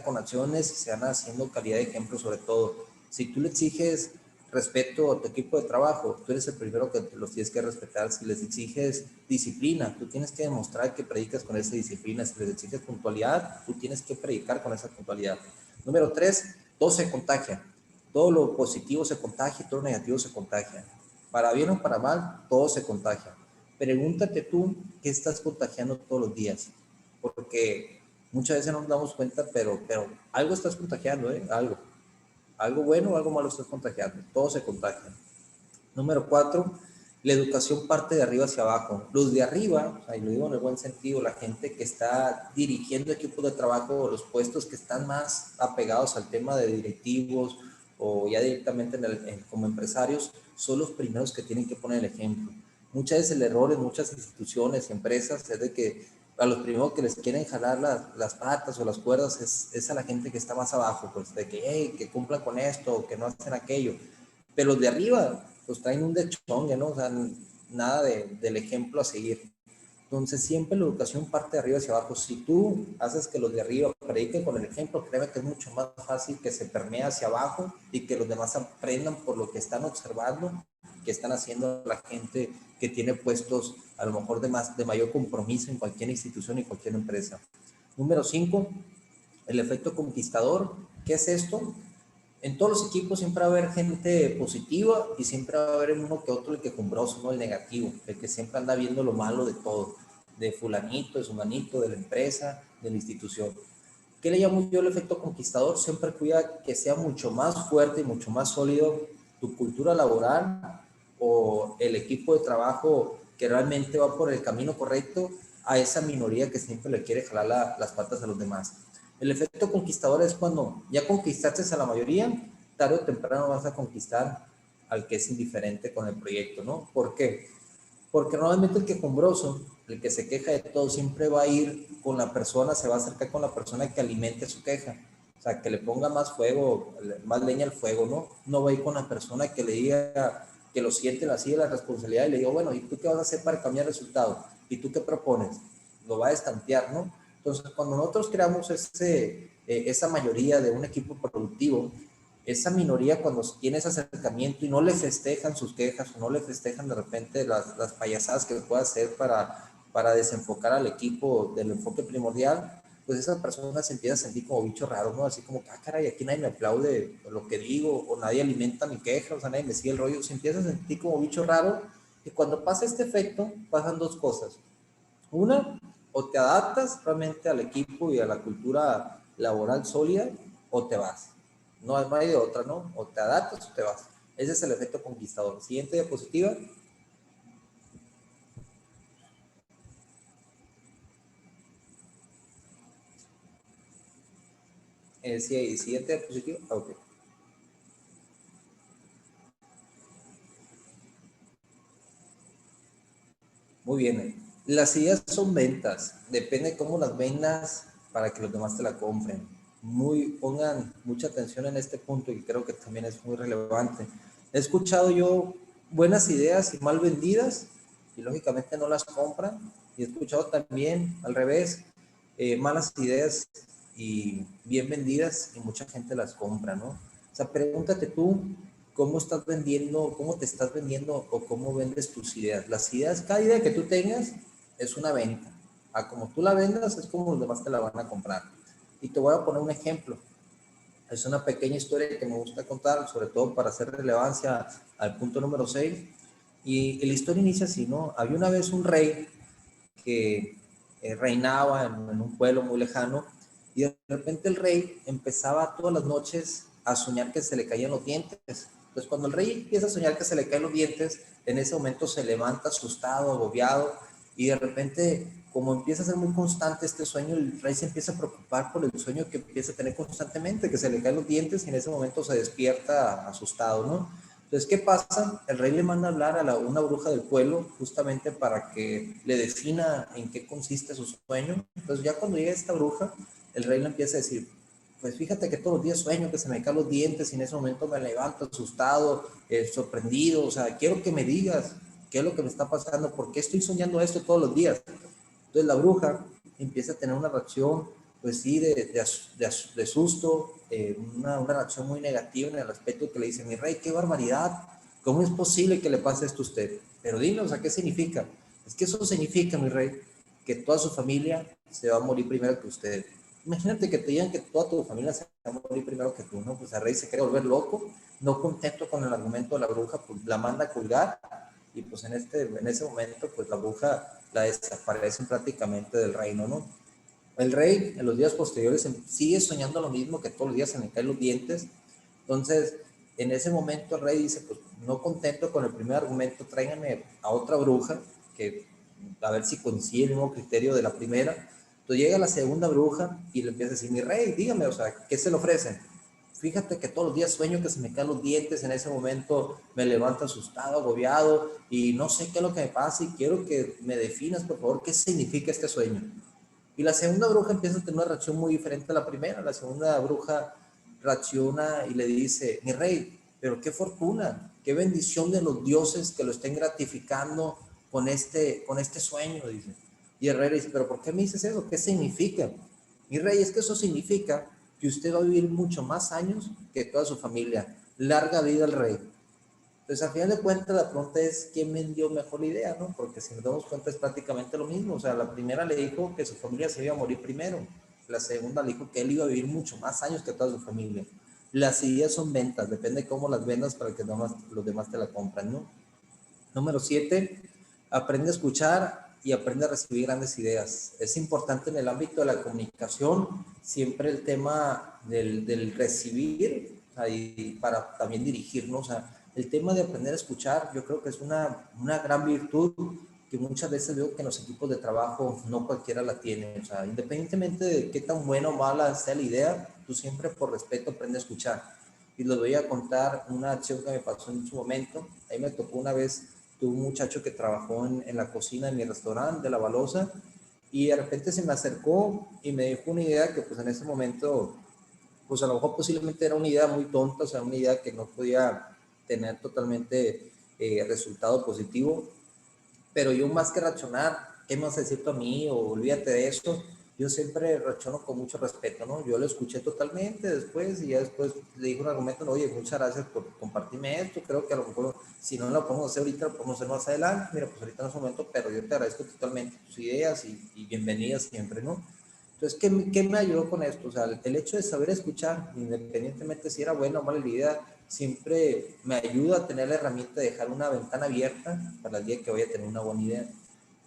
con acciones y se gana haciendo calidad de ejemplo sobre todo. Si tú le exiges respeto a tu equipo de trabajo, tú eres el primero que los tienes que respetar. Si les exiges disciplina, tú tienes que demostrar que predicas con esa disciplina. Si les exiges puntualidad, tú tienes que predicar con esa puntualidad. Número 3, todo se contagia. Todo lo positivo se contagia y todo lo negativo se contagia. Para bien o para mal, todo se contagia. Pregúntate tú qué estás contagiando todos los días, porque muchas veces no nos damos cuenta, pero algo estás contagiando, ¿eh? Algo bueno o algo malo estás contagiando, todo se contagia. Número 4, la educación parte de arriba hacia abajo. Los de arriba, o sea, y lo digo en el buen sentido, la gente que está dirigiendo equipos de trabajo, los puestos que están más apegados al tema de directivos o ya directamente como empresarios, son los primeros que tienen que poner el ejemplo. Muchas veces el error en muchas instituciones y empresas es de que a los primeros que les quieren jalar las patas o las cuerdas es a la gente que está más abajo, pues de que, hey, que cumplan con esto o que no hacen aquello. Pero los de arriba, pues traen un dechongue, ¿no? O sea, nada del ejemplo a seguir. Entonces, siempre la educación parte de arriba hacia abajo. Si tú haces que los de arriba prediquen con el ejemplo, créeme que es mucho más fácil que se permee hacia abajo y que los demás aprendan por lo que están observando, que están haciendo la gente que tiene puestos a lo mejor de mayor compromiso en cualquier institución y cualquier empresa. Número 5, el efecto conquistador. ¿Qué es esto? En todos los equipos siempre va a haber gente positiva y siempre va a haber uno que otro el quejumbroso, ¿no? El negativo, el que siempre anda viendo lo malo de todo, de fulanito, de sumanito, de la empresa, de la institución. ¿Qué le llamo yo el efecto conquistador? Siempre cuida que sea mucho más fuerte y mucho más sólido tu cultura laboral o el equipo de trabajo que realmente va por el camino correcto a esa minoría que siempre le quiere jalar las patas a los demás. El efecto conquistador es cuando ya conquistaste a la mayoría, tarde o temprano vas a conquistar al que es indiferente con el proyecto, ¿no? ¿Por qué? Porque normalmente el quejumbroso, el que se queja de todo, siempre va a ir con la persona, se va a acercar con la persona que alimente su queja. O sea, que le ponga más fuego, más leña al fuego, ¿no? No va a ir con la persona que le diga, que lo siente así de la responsabilidad y le diga, bueno, ¿y tú qué vas a hacer para cambiar el resultado? ¿Y tú qué propones? Lo va a estantear, ¿no? Entonces, cuando nosotros creamos esa mayoría de un equipo productivo, esa minoría cuando tiene ese acercamiento y no le festejan sus quejas o no le festejan de repente las payasadas que puede hacer para desenfocar al equipo del enfoque primordial, pues esa persona se empieza a sentir como bicho raro, ¿no? Así como, ah, caray, aquí nadie me aplaude lo que digo, o nadie alimenta mi queja, o sea, nadie me sigue el rollo, se empieza a sentir como bicho raro, y cuando pasa este efecto, pasan dos cosas. Una, o te adaptas realmente al equipo y a la cultura laboral sólida, o te vas. No hay de otra, ¿no? O te adaptas o te vas. Ese es el efecto conquistador. Siguiente diapositiva. Sí, siguiente diapositiva. Ok. Muy bien. Las ideas son ventas. Depende cómo las vendas para que los demás te la compren. Pongan mucha atención en este punto y creo que también es muy relevante. He escuchado yo buenas ideas y mal vendidas y lógicamente no las compran. Y he escuchado también al revés, malas ideas y bien vendidas y mucha gente las compra, ¿no? O sea, pregúntate tú cómo estás vendiendo, cómo te estás vendiendo o cómo vendes tus ideas. Las ideas, cada idea que tú tengas es una venta. A como tú la vendas es como los demás te la van a comprar. Y te voy a poner un ejemplo. Es una pequeña historia que me gusta contar, sobre todo para hacer relevancia al punto número 6. Y la historia inicia así, ¿no? Había una vez un rey que reinaba en un pueblo muy lejano y de repente el rey empezaba todas las noches a soñar que se le caían los dientes. Entonces cuando el rey empieza a soñar que se le caen los dientes, en ese momento se levanta asustado, agobiado y de repente como empieza a ser muy constante este sueño, el rey se empieza a preocupar por el sueño que empieza a tener constantemente, que se le caen los dientes y en ese momento se despierta asustado, ¿no? Entonces, ¿qué pasa? El rey le manda a hablar a una bruja del pueblo justamente para que le defina en qué consiste su sueño. Entonces, ya cuando llega esta bruja, el rey le empieza a decir, pues fíjate que todos los días sueño que se me caen los dientes y en ese momento me levanto asustado, sorprendido, o sea, quiero que me digas qué es lo que me está pasando, por qué estoy soñando esto todos los días. Entonces la bruja empieza a tener una reacción, pues sí, de susto, una reacción muy negativa en el aspecto que le dice, mi rey, qué barbaridad, ¿cómo es posible que le pase esto a usted? Pero dinos, ¿a qué significa? Es que eso significa, mi rey, que toda su familia se va a morir primero que usted. Imagínate que te digan que toda tu familia se va a morir primero que tú, ¿no? Pues el rey se quiere volver loco, no contento con el argumento de la bruja, pues la manda a colgar y pues en ese momento pues la bruja la desaparecen prácticamente del reino, ¿no? El rey en los días posteriores sigue soñando lo mismo, que todos los días se le caen los dientes. Entonces, en ese momento el rey dice, pues no contento con el primer argumento, tráiganme a otra bruja, que a ver si coincide el mismo criterio de la primera. Entonces llega la segunda bruja y le empieza a decir, mi rey, dígame, o sea, ¿qué se le ofrecen? Fíjate que todos los días sueño que se me caen los dientes, en ese momento me levanto asustado, agobiado y no sé qué es lo que me pasa y quiero que me definas, por favor, qué significa este sueño. Y la segunda bruja empieza a tener una reacción muy diferente a la primera. La segunda bruja reacciona y le dice, mi rey, pero qué fortuna, qué bendición de los dioses que lo estén gratificando con este sueño, dice. Y el rey le dice, pero ¿por qué me dices eso? ¿Qué significa? Mi rey, es que eso significa que usted va a vivir mucho más años que toda su familia. Larga vida al rey. Entonces, al final de cuentas, la pregunta es quién vendió mejor la idea, ¿no? Porque si nos damos cuenta es prácticamente lo mismo. O sea, la primera le dijo que su familia se iba a morir primero. La segunda le dijo que él iba a vivir mucho más años que toda su familia. Las ideas son ventas, depende de cómo las vendas para que los demás te la compran, ¿no? Número 7, aprende a escuchar y aprende a recibir grandes ideas. Es importante en el ámbito de la comunicación siempre el tema del recibir y para también dirigirnos. O sea, el tema de aprender a escuchar yo creo que es una gran virtud que muchas veces veo que en los equipos de trabajo no cualquiera la tiene. O sea, independientemente de qué tan buena o mala sea la idea, tú siempre por respeto aprende a escuchar. Y les voy a contar una acción que me pasó en su momento. Ahí me tocó una vez, tuve un muchacho que trabajó en la cocina de mi restaurante de La Balosa y de repente se me acercó y me dijo una idea que pues en ese momento, pues a lo mejor posiblemente era una idea muy tonta, o sea, una idea que no podía tener totalmente resultado positivo, pero yo más que reaccionar, ¿qué me vas a decir tú a mí? O olvídate de eso. yo siempre reacciono con mucho respeto, ¿no? Yo lo escuché totalmente después y ya después le dije un argumento, oye, muchas gracias por compartirme esto, creo que a lo mejor si no lo podemos hacer ahorita, lo podemos hacer más adelante, mira, pues ahorita en ese momento, pero yo te agradezco totalmente tus ideas y bienvenidas siempre, ¿no? Entonces, ¿qué me ayudó con esto? O sea, el hecho de saber escuchar, independientemente si era buena o mala la idea, siempre me ayuda a tener la herramienta de dejar una ventana abierta para el día que voy a tener una buena idea.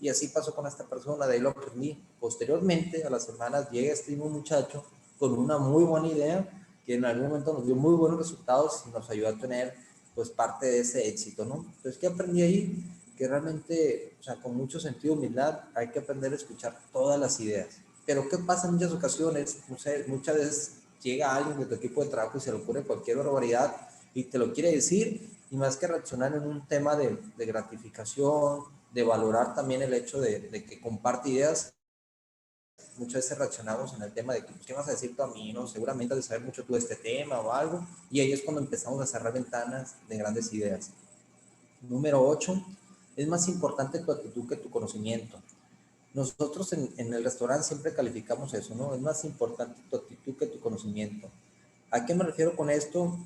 Y así pasó con esta persona, de ahí lo aprendí. Posteriormente, a las semanas, llega este mismo muchacho con una muy buena idea que en algún momento nos dio muy buenos resultados y nos ayudó a tener pues parte de ese éxito, ¿no? Entonces, ¿qué aprendí ahí? Que realmente, o sea, con mucho sentido de humildad, hay que aprender a escuchar todas las ideas. Pero ¿qué pasa en muchas ocasiones? Muchas veces llega alguien de tu equipo de trabajo y se le ocurre cualquier barbaridad y te lo quiere decir, y más que reaccionar en un tema de gratificación, de valorar también el hecho de que comparte ideas, muchas veces reaccionamos en el tema de que, ¿qué vas a decir tú a mí? ¿No? Seguramente has de saber mucho tú de este tema o algo, y ahí es cuando empezamos a cerrar ventanas de grandes ideas. Número 8, es más importante tu actitud que tu conocimiento. Nosotros en el restaurante siempre calificamos eso, ¿no? Es más importante tu actitud que tu conocimiento. ¿A qué me refiero con esto?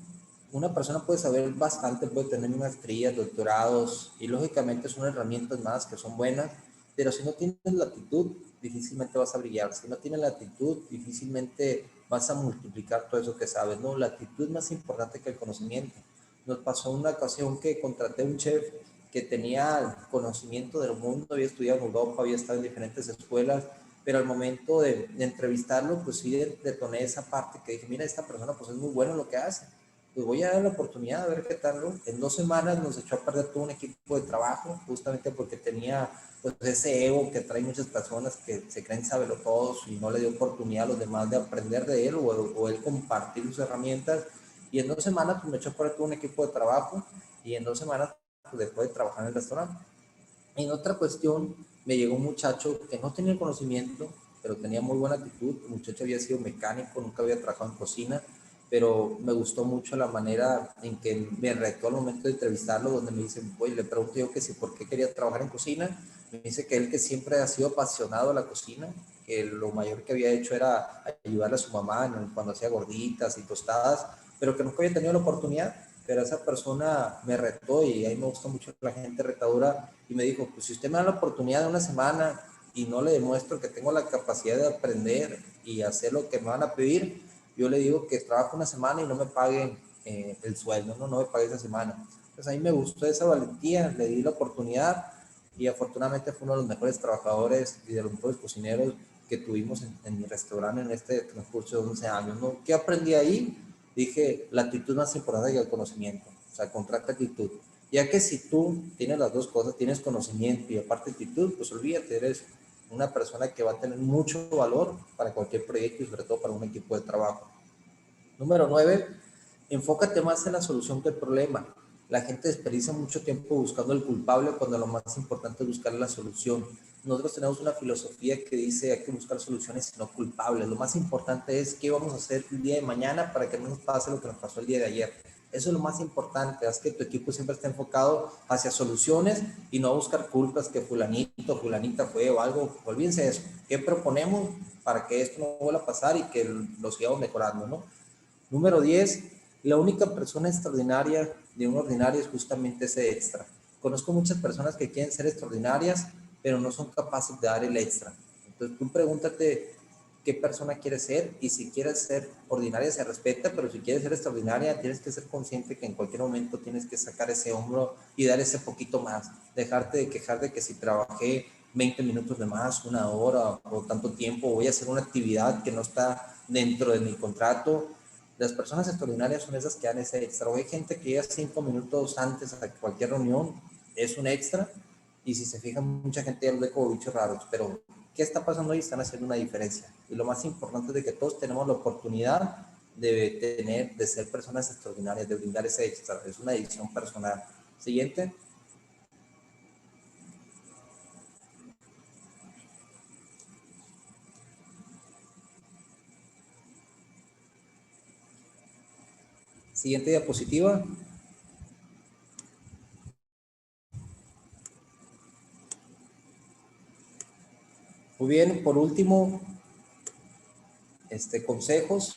Una persona puede saber bastante, puede tener maestrías, doctorados, y lógicamente son herramientas más que son buenas, pero si no tienes la actitud, difícilmente vas a brillar. Si no tienes la actitud, difícilmente vas a multiplicar todo eso que sabes, ¿no? La actitud es más importante que el conocimiento. Nos pasó una ocasión que contraté un chef que tenía conocimiento del mundo, había estudiado en Europa, había estado en diferentes escuelas, pero al momento de entrevistarlo, pues sí detoné esa parte que dije, mira, esta persona pues es muy buena en lo que hace, pues voy a dar la oportunidad de ver qué tal, ¿no? En 2 semanas nos echó a perder todo un equipo de trabajo, justamente porque tenía pues ese ego que trae muchas personas que se creen sabelotodos y no le dio oportunidad a los demás de aprender de él o él compartir sus herramientas. Y en 2 semanas pues me echó a perder todo un equipo de trabajo y en 2 semanas pues dejó de trabajar en el restaurante. En otra cuestión, me llegó un muchacho que no tenía conocimiento, pero tenía muy buena actitud. El muchacho había sido mecánico, nunca había trabajado en cocina, pero me gustó mucho la manera en que me retó al momento de entrevistarlo, donde me dice, oye, le pregunto yo que si por qué quería trabajar en cocina. Me dice que él que siempre ha sido apasionado a la cocina, que lo mayor que había hecho era ayudarle a su mamá cuando hacía gorditas y tostadas, pero que nunca había tenido la oportunidad. Pero esa persona me retó y a mí me gusta mucho la gente retadora y me dijo, pues si usted me da la oportunidad de 1 semana y no le demuestro que tengo la capacidad de aprender y hacer lo que me van a pedir, yo le digo que trabajo 1 semana y no me paguen el sueldo, no me pague esa semana. Entonces a mí me gustó esa valentía, le di la oportunidad y afortunadamente fue uno de los mejores trabajadores y de los mejores cocineros que tuvimos en mi restaurante en este transcurso de 11 años, ¿no? ¿Qué aprendí ahí? Dije, la actitud más importante que el conocimiento, o sea, contrata actitud. Ya que si tú tienes las dos cosas, tienes conocimiento y aparte actitud, pues olvídate, eres una persona que va a tener mucho valor para cualquier proyecto y sobre todo para un equipo de trabajo. Número 9, enfócate más en la solución que el problema. La gente desperdicia mucho tiempo buscando el culpable cuando lo más importante es buscar la solución. Nosotros tenemos una filosofía que dice hay que buscar soluciones y no culpables. Lo más importante es qué vamos a hacer el día de mañana para que no nos pase lo que nos pasó el día de ayer. Eso es lo más importante, es que tu equipo siempre esté enfocado hacia soluciones y no buscar culpas que fulanito, fulanita fue o algo. Olvídense de eso. ¿Qué proponemos para que esto no vuelva a pasar y que lo sigamos mejorando, ¿no? Número 10, la única persona extraordinaria de un ordinario es justamente ese extra. Conozco muchas personas que quieren ser extraordinarias, pero no son capaces de dar el extra. Entonces tú pregúntate qué persona quieres ser y si quieres ser ordinaria se respeta, pero si quieres ser extraordinaria tienes que ser consciente que en cualquier momento tienes que sacar ese hombro y dar ese poquito más. Dejarte de quejar de que si trabajé 20 minutos de más, 1 hora o tanto tiempo, voy a hacer una actividad que no está dentro de mi contrato. Las personas extraordinarias son esas que dan ese extra. O hay gente que llega 5 minutos antes a cualquier reunión, es un extra. Y si se fijan, mucha gente ya lo ve como bichos raros. Pero, ¿qué está pasando ahí? Están haciendo una diferencia. Y lo más importante es de que todos tenemos la oportunidad de ser personas extraordinarias, de brindar ese extra. Es una decisión personal. Siguiente. Siguiente diapositiva. Muy bien, por último, consejos.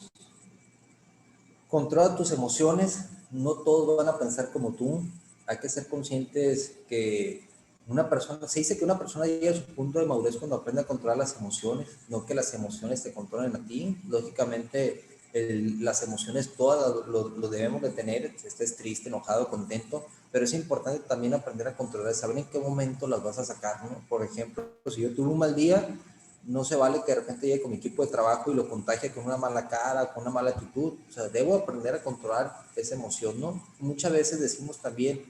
Controla tus emociones, no todos van a pensar como tú. Hay que ser conscientes que se dice que una persona llega a su punto de madurez cuando aprende a controlar las emociones, no que las emociones te controlen a ti. Lógicamente, las emociones todas lo debemos de tener, estés triste, enojado, contento, pero es importante también aprender a controlar, saber en qué momento las vas a sacar, ¿no? Por ejemplo, si yo tuve un mal día, no se vale que de repente llegue con mi equipo de trabajo y lo contagie con una mala cara, con una mala actitud. O sea, debo aprender a controlar esa emoción, ¿no? Muchas veces decimos también,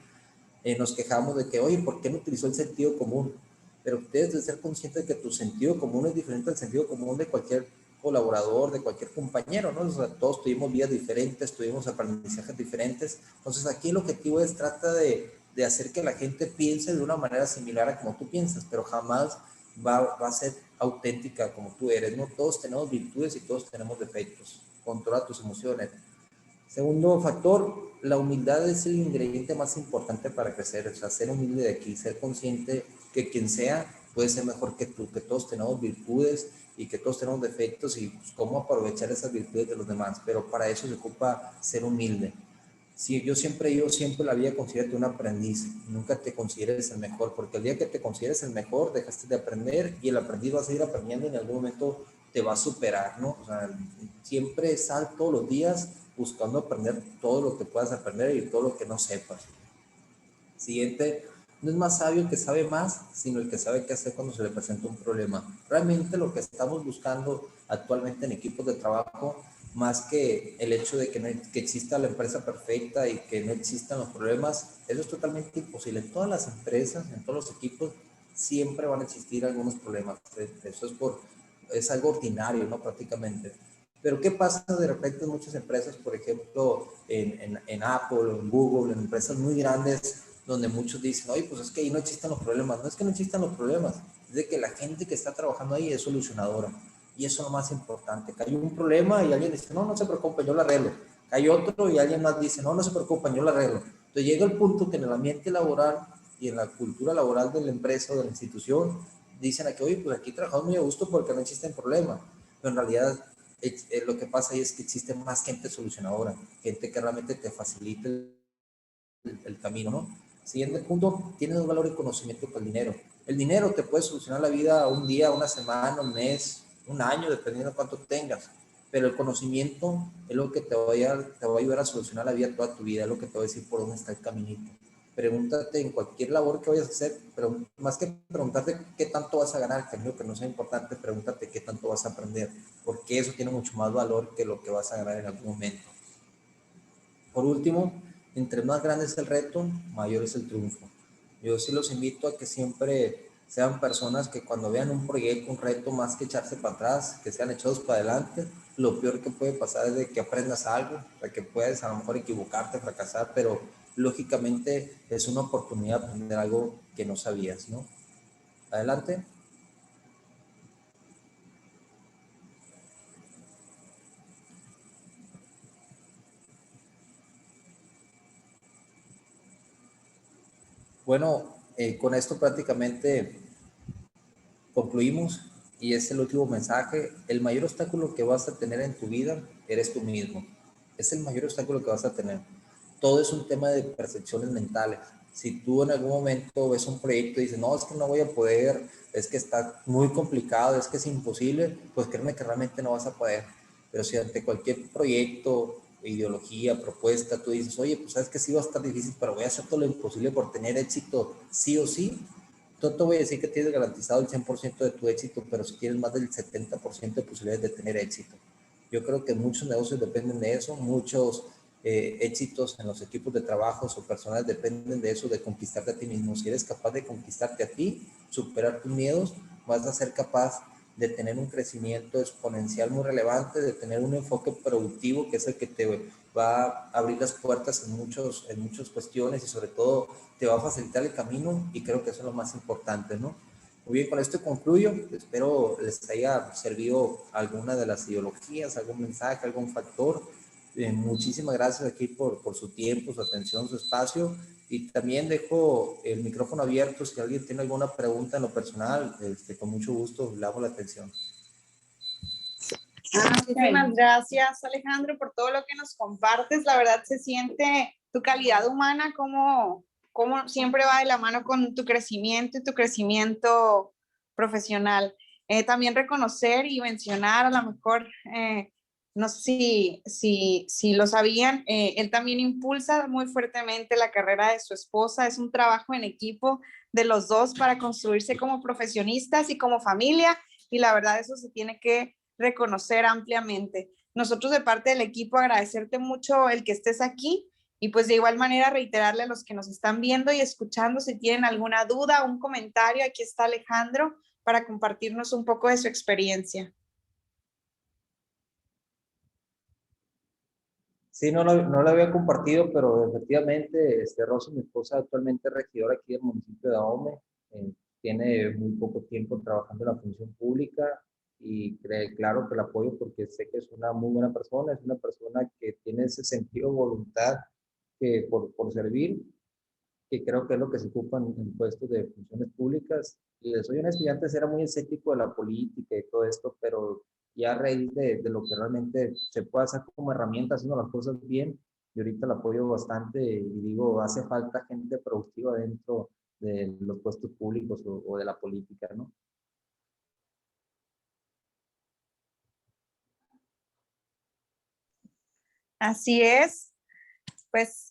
nos quejamos de que, oye, ¿por qué no utilizó el sentido común? Pero debes de ser consciente de que tu sentido común es diferente al sentido común de cualquier colaborador, de cualquier compañero, ¿no? O sea, todos tuvimos vidas diferentes, tuvimos aprendizajes diferentes. Entonces, aquí el objetivo es trata de hacer que la gente piense de una manera similar a como tú piensas, pero jamás va a ser auténtica como tú eres, ¿no? Todos tenemos virtudes y todos tenemos defectos. Controla tus emociones. Segundo factor, la humildad es el ingrediente más importante para crecer. O sea, ser humilde de aquí, ser consciente que quien sea puede ser mejor que tú, que todos tenemos virtudes y que todos tenemos defectos y pues, cómo aprovechar esas virtudes de los demás. Pero para eso se ocupa ser humilde. Sí, yo siempre la vida considérate un aprendiz, nunca te consideres el mejor, porque el día que te consideres el mejor, dejaste de aprender y el aprendiz va a seguir aprendiendo y en algún momento te va a superar, ¿no? O sea, siempre sal todos los días buscando aprender todo lo que puedas aprender y todo lo que no sepas. Siguiente, no es más sabio el que sabe más, sino el que sabe qué hacer cuando se le presenta un problema. Realmente lo que estamos buscando actualmente en equipos de trabajo, más que el hecho de que, que exista la empresa perfecta y que no existan los problemas, eso es totalmente imposible. En todas las empresas, en todos los equipos, siempre van a existir algunos problemas. Eso es algo ordinario, ¿no? Prácticamente. Pero ¿qué pasa de repente en muchas empresas, por ejemplo, en Apple, en Google, en empresas muy grandes, donde muchos dicen, oye, pues es que ahí no existen los problemas. No es que no existan los problemas, es de que la gente que está trabajando ahí es solucionadora. Y eso es lo más importante. Cayó un problema y alguien dice, no, no se preocupe, yo lo arreglo. Cayó otro y alguien más dice, no, no se preocupen, yo lo arreglo. Entonces llega el punto que en el ambiente laboral y en la cultura laboral de la empresa o de la institución, dicen aquí, oye, pues aquí trabajamos muy a gusto porque no existen problemas. Pero en realidad lo que pasa ahí es que existe más gente solucionadora, gente que realmente te facilite el camino, ¿no? Siguiente punto, tienes un valor y conocimiento que el dinero. El dinero te puede solucionar la vida un día, una semana, un mes, un año, dependiendo de cuánto tengas. Pero el conocimiento es lo que te va a ayudar a solucionar la vida toda tu vida, es lo que te va a decir por dónde está el caminito. Pregúntate en cualquier labor que vayas a hacer, pero más que preguntarte qué tanto vas a ganar, que es que no sea importante, pregúntate qué tanto vas a aprender, porque eso tiene mucho más valor que lo que vas a ganar en algún momento. Por último, entre más grande es el reto, mayor es el triunfo. Yo sí los invito a que siempre sean personas que cuando vean un proyecto, un reto, más que echarse para atrás, que sean echados para adelante. Lo peor que puede pasar es de que aprendas algo, de que puedes a lo mejor equivocarte, fracasar, pero lógicamente es una oportunidad de aprender algo que no sabías, ¿no? Adelante. Bueno, con esto prácticamente concluimos y es el último mensaje. El mayor obstáculo que vas a tener en tu vida eres tú mismo. Es el mayor obstáculo que vas a tener. Todo es un tema de percepciones mentales. Si tú en algún momento ves un proyecto y dices, no, es que no voy a poder, es que está muy complicado, es que es imposible, pues créeme que realmente no vas a poder. Pero si ante cualquier proyecto, ideología, propuesta, tú dices, oye, pues sabes que sí va a estar difícil, pero voy a hacer todo lo imposible por tener éxito sí o sí, no te voy a decir que tienes garantizado el 100% de tu éxito, pero si tienes más del 70% de posibilidades de tener éxito. Yo creo que muchos negocios dependen de eso, muchos éxitos en los equipos de trabajo o personas dependen de eso, de conquistarte a ti mismo. Si eres capaz de conquistarte a ti, superar tus miedos, vas a ser capaz de tener un crecimiento exponencial muy relevante, de tener un enfoque productivo que es el que te va a abrir las puertas en muchas cuestiones y sobre todo te va a facilitar el camino y creo que eso es lo más importante, ¿no? Muy bien, con esto concluyo. Espero les haya servido alguna de las ideologías, algún mensaje, algún factor. Muchísimas gracias aquí por su tiempo, su atención, su espacio. Y también dejo el micrófono abierto si alguien tiene alguna pregunta en lo personal, con mucho gusto le hago la atención. Muchísimas gracias, Alejandro, por todo lo que nos compartes. La verdad se siente tu calidad humana como siempre va de la mano con tu crecimiento y tu crecimiento profesional. También reconocer y mencionar, a lo mejor, no sé si lo sabían, él también impulsa muy fuertemente la carrera de su esposa. Es un trabajo en equipo de los dos para construirse como profesionistas y como familia, y la verdad eso se tiene que reconocer ampliamente. Nosotros de parte del equipo agradecerte mucho el que estés aquí, y pues de igual manera reiterarle a los que nos están viendo y escuchando, si tienen alguna duda, un comentario, aquí está Alejandro para compartirnos un poco de su experiencia. Sí, no lo había compartido, pero efectivamente, Rosy, mi esposa, actualmente es regidora aquí del municipio de Ahome. Tiene muy poco tiempo trabajando en la función pública y claro que la apoyo porque sé que es una muy buena persona, es una persona que tiene ese sentido de voluntad que por servir, que creo que es lo que se ocupa en puestos de funciones públicas. Y les soy honesto, yo antes era muy escéptico de la política y todo esto, pero ya a raíz de lo que realmente se puede hacer como herramienta, haciendo las cosas bien, y ahorita la apoyo bastante y digo, hace falta gente productiva dentro de los puestos públicos o de la política, ¿no? Así es, pues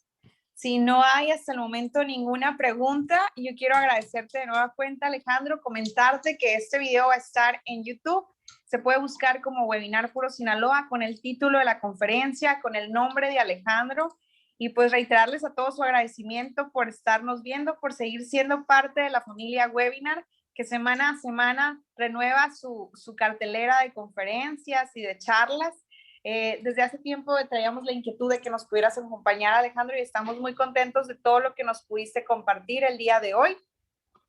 si no hay hasta el momento ninguna pregunta, yo quiero agradecerte de nueva cuenta, Alejandro, comentarte que este video va a estar en YouTube. Se puede buscar como Webinar Puro Sinaloa con el título de la conferencia, con el nombre de Alejandro, y pues reiterarles a todos su agradecimiento por estarnos viendo, por seguir siendo parte de la familia Webinar, que semana a semana renueva su cartelera de conferencias y de charlas. Desde hace tiempo traíamos la inquietud de que nos pudieras acompañar, Alejandro, y estamos muy contentos de todo lo que nos pudiste compartir el día de hoy.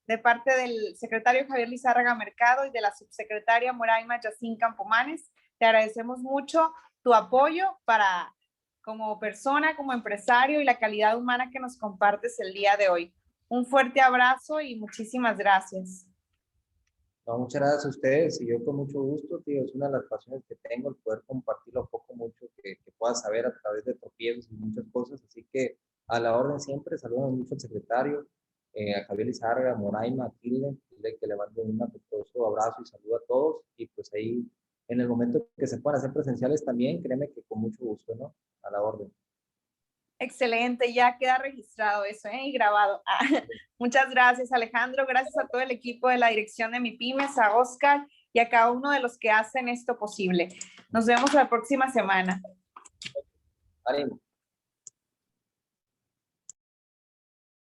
De parte del secretario Javier Lizárraga Mercado y de la subsecretaria Moraima Yacín Campomanes, te agradecemos mucho tu apoyo como persona, como empresario, y la calidad humana que nos compartes el día de hoy. Un fuerte abrazo y muchísimas gracias. No, muchas gracias a ustedes y yo con mucho gusto, tío, es una de las pasiones que tengo, el poder compartir lo poco mucho que pueda saber a través de tropiezos y muchas cosas, así que a la orden siempre, saludos mucho al secretario, a Javier Lizárraga, a Moraima, a Tilde, que le mando un afectuoso abrazo y saludo a todos, y pues ahí en el momento que se puedan hacer presenciales también, créeme que con mucho gusto, ¿no? A la orden. Excelente, ya queda registrado eso, y grabado. Muchas gracias, Alejandro. Gracias a todo el equipo de la dirección de MIPYMES, a Oscar y a cada uno de los que hacen esto posible. Nos vemos la próxima semana. Ánimo.